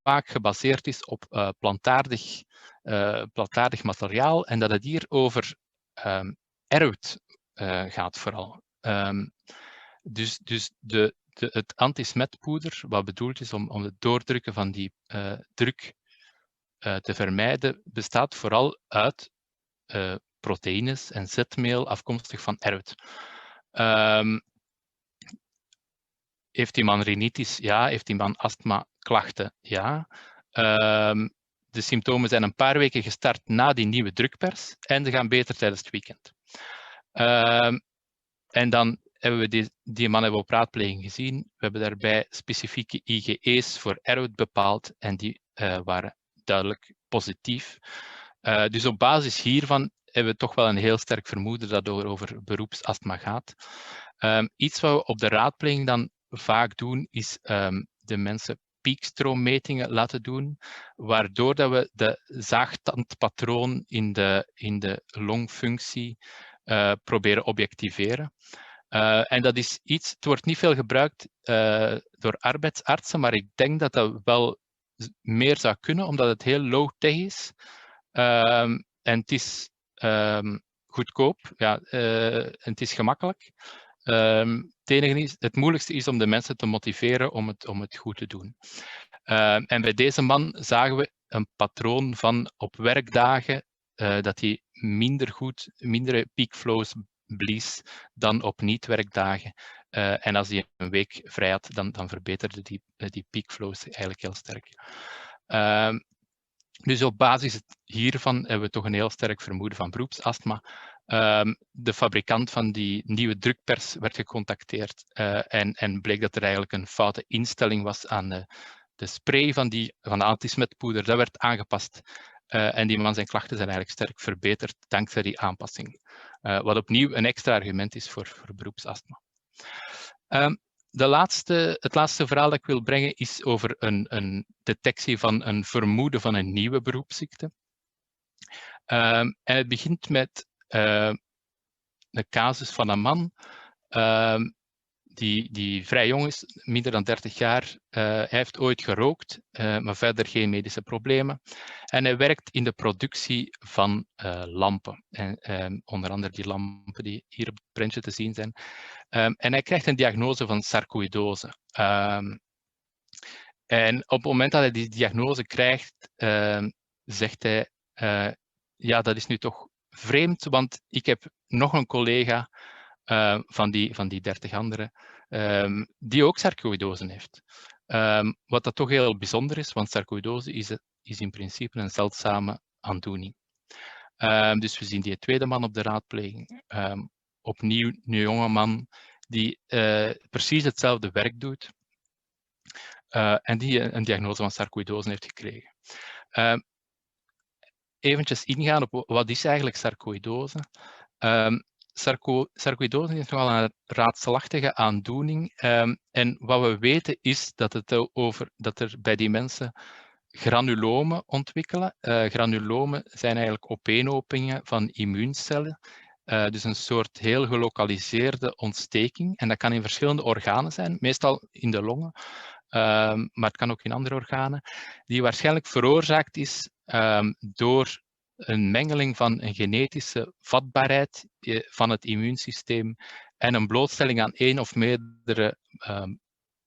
vaak gebaseerd is op plantaardig materiaal en dat het hier over erwt gaat vooral. Dus het antismetpoeder, wat bedoeld is om het doordrukken van die druk te vermijden, bestaat vooral uit proteïnes en zetmeel afkomstig van erwt. Heeft die man rhinitis? Ja. Heeft die man astma-klachten? Ja. De symptomen zijn een paar weken gestart na die nieuwe drukpers en ze gaan beter tijdens het weekend. En dan hebben we die man op raadpleging gezien. We hebben daarbij specifieke IgE's voor erwt bepaald en die waren duidelijk positief. Dus op basis hiervan hebben we toch wel een heel sterk vermoeden dat het over beroepsastma gaat. Iets wat we op de raadpleging dan vaak doen, is de mensen piekstroommetingen laten doen, waardoor dat we de zaagtandpatroon in de longfunctie proberen objectiveren. En dat is iets, het wordt niet veel gebruikt door arbeidsartsen, maar ik denk dat dat wel meer zou kunnen, omdat het heel low-tech is. En het is goedkoop, ja, en het is gemakkelijk. Het moeilijkste is om de mensen te motiveren om het goed te doen. En bij deze man zagen we een patroon van op werkdagen dat hij mindere peakflows blies dan op niet-werkdagen. En als hij een week vrij had, dan verbeterde die peakflows eigenlijk heel sterk. Dus op basis hiervan hebben we toch een heel sterk vermoeden van beroepsastma. De fabrikant van die nieuwe drukpers werd gecontacteerd en bleek dat er eigenlijk een foute instelling was aan de spray van de antismetpoeder. Dat werd aangepast en die man zijn klachten zijn eigenlijk sterk verbeterd dankzij die aanpassing. Wat opnieuw een extra argument is voor beroepsastma. Het laatste verhaal dat ik wil brengen is over een detectie van een vermoeden van een nieuwe beroepsziekte. En het begint met de casus van een man die vrij jong is, minder dan 30 jaar. Hij heeft ooit gerookt, maar verder geen medische problemen. En hij werkt in de productie van lampen. En, onder andere die lampen die hier op het prentje te zien zijn. En hij krijgt een diagnose van sarcoïdose. En op het moment dat hij die diagnose krijgt, zegt hij, ja, dat is nu toch vreemd, want ik heb nog een collega van die 30 anderen, die ook sarcoïdose heeft. Wat dat toch heel bijzonder is, want sarcoïdose is in principe een zeldzame aandoening. Dus we zien die tweede man op de raadpleging. Opnieuw een jonge man die precies hetzelfde werk doet en die een diagnose van sarcoïdose heeft gekregen. Eventjes ingaan op wat is eigenlijk sarcoïdose. Sarcoïdose is nogal een raadselachtige aandoening. En wat we weten is dat er bij die mensen granulomen ontwikkelen. Granulomen zijn eigenlijk opeenhopingen van immuuncellen. Dus een soort heel gelokaliseerde ontsteking. En dat kan in verschillende organen zijn, meestal in de longen, maar het kan ook in andere organen, die waarschijnlijk veroorzaakt is door een mengeling van een genetische vatbaarheid van het immuunsysteem en een blootstelling aan één of meerdere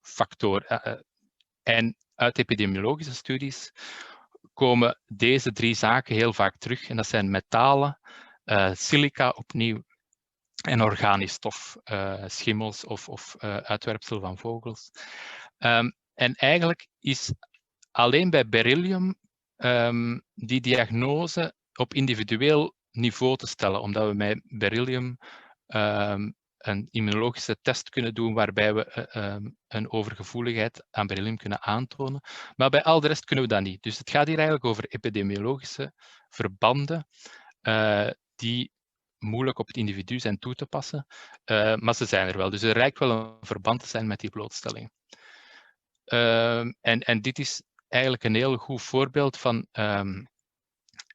factoren. En uit epidemiologische studies komen deze drie zaken heel vaak terug. En dat zijn metalen, silica opnieuw en organisch stof, schimmels of uitwerpsel van vogels. En eigenlijk is alleen bij beryllium die diagnose op individueel niveau te stellen, omdat we met beryllium een immunologische test kunnen doen waarbij we een overgevoeligheid aan beryllium kunnen aantonen. Maar bij al de rest kunnen we dat niet. Dus het gaat hier eigenlijk over epidemiologische verbanden die moeilijk op het individu zijn toe te passen, maar ze zijn er wel. Dus er lijkt wel een verband te zijn met die blootstellingen. En dit is eigenlijk een heel goed voorbeeld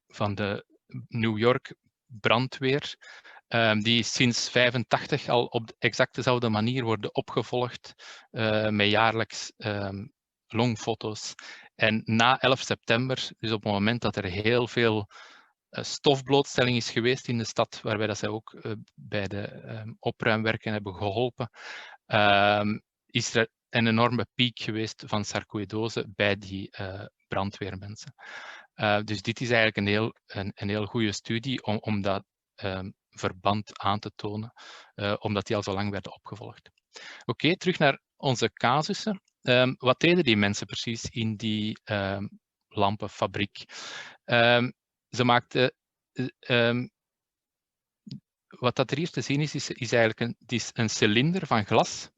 van de New York brandweer, die sinds 1985 al op exact dezelfde manier worden opgevolgd, met jaarlijks longfoto's. En na 11 september, dus op het moment dat er heel veel stofblootstelling is geweest in de stad, waarbij dat zij ook bij de opruimwerken hebben geholpen, is er een enorme piek geweest van sarcoïdose bij die brandweermensen. Dus dit is eigenlijk een heel goede studie om dat verband aan te tonen, omdat die al zo lang werden opgevolgd. Oké, terug naar onze casussen. Wat deden die mensen precies in die lampenfabriek? Ze maakten... wat dat er hier te zien is eigenlijk een cilinder van glas.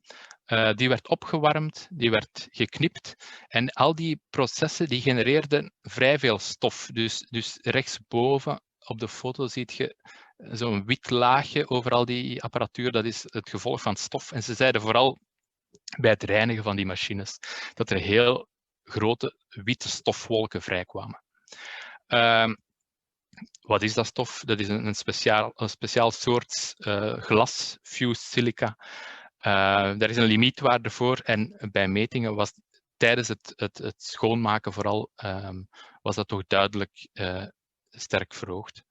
Die werd opgewarmd, die werd geknipt en al die processen die genereerden vrij veel stof. Dus rechtsboven op de foto ziet je zo'n wit laagje over al die apparatuur. Dat is het gevolg van stof. En ze zeiden vooral bij het reinigen van die machines dat er heel grote witte stofwolken vrijkwamen. Wat is dat stof? Dat is een speciaal soort glas, fused silica. Daar is een limietwaarde voor en bij metingen was tijdens het schoonmaken vooral was dat toch duidelijk sterk verhoogd.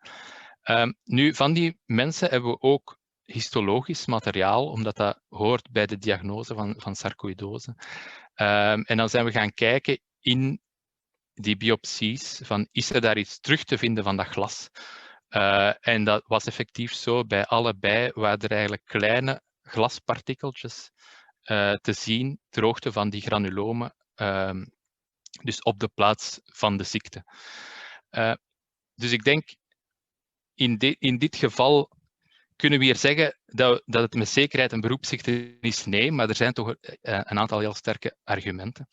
Nu, van die mensen hebben we ook histologisch materiaal, omdat dat hoort bij de diagnose van sarcoïdose. En dan zijn we gaan kijken in die biopsies, van is er daar iets terug te vinden van dat glas? En dat was effectief zo, bij allebei waren er eigenlijk kleine glaspartikeltjes te zien ter hoogte van die granulomen, dus op de plaats van de ziekte. Dus ik denk, in dit geval kunnen we hier zeggen dat het met zekerheid een beroepsziekte is? Nee, maar er zijn toch een aantal heel sterke argumenten.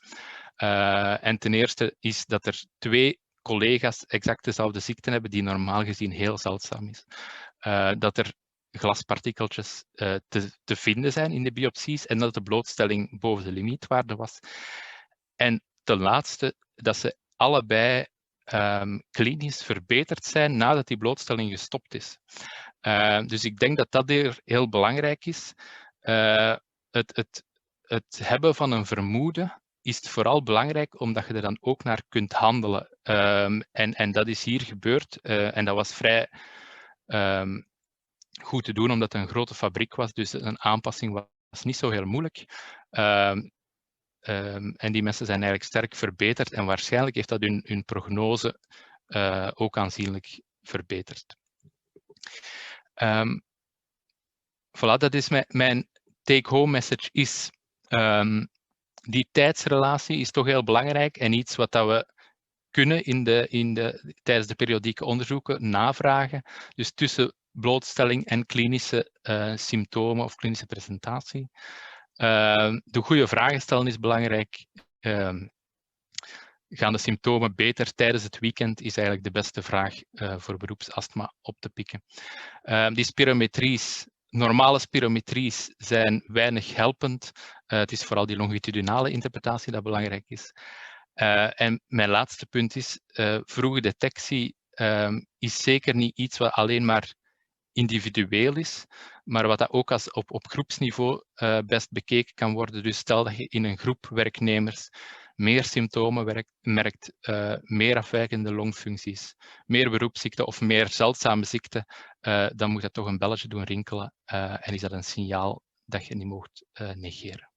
En ten eerste is dat er 2 collega's exact dezelfde ziekte hebben, die normaal gezien heel zeldzaam is. Dat er glaspartikeltjes te vinden zijn in de biopsies en dat de blootstelling boven de limietwaarde was. En ten laatste, dat ze allebei klinisch verbeterd zijn nadat die blootstelling gestopt is. Dus ik denk dat dat hier heel belangrijk is. Het hebben van een vermoeden is het vooral belangrijk omdat je er dan ook naar kunt handelen. En dat is hier gebeurd en dat was vrij goed te doen omdat het een grote fabriek was, dus een aanpassing was niet zo heel moeilijk. En die mensen zijn eigenlijk sterk verbeterd en waarschijnlijk heeft dat hun prognose ook aanzienlijk verbeterd. Voilà, dat is mijn take-home message is, die tijdsrelatie is toch heel belangrijk en iets wat dat we kunnen tijdens de periodieke onderzoeken navragen. Dus tussen blootstelling en klinische symptomen of klinische presentatie. De goede vragen stellen is belangrijk. Gaan de symptomen beter tijdens het weekend is eigenlijk de beste vraag voor beroepsastma op te pikken. Die spirometries, normale spirometries zijn weinig helpend. Het is vooral die longitudinale interpretatie dat belangrijk is. En mijn laatste punt is, vroege detectie is zeker niet iets wat alleen maar individueel is, maar wat dat ook als op groepsniveau best bekeken kan worden. Dus stel dat je in een groep werknemers meer symptomen merkt, meer afwijkende longfuncties, meer beroepsziekten of meer zeldzame ziekten, dan moet dat toch een belletje doen rinkelen en is dat een signaal dat je niet mocht negeren.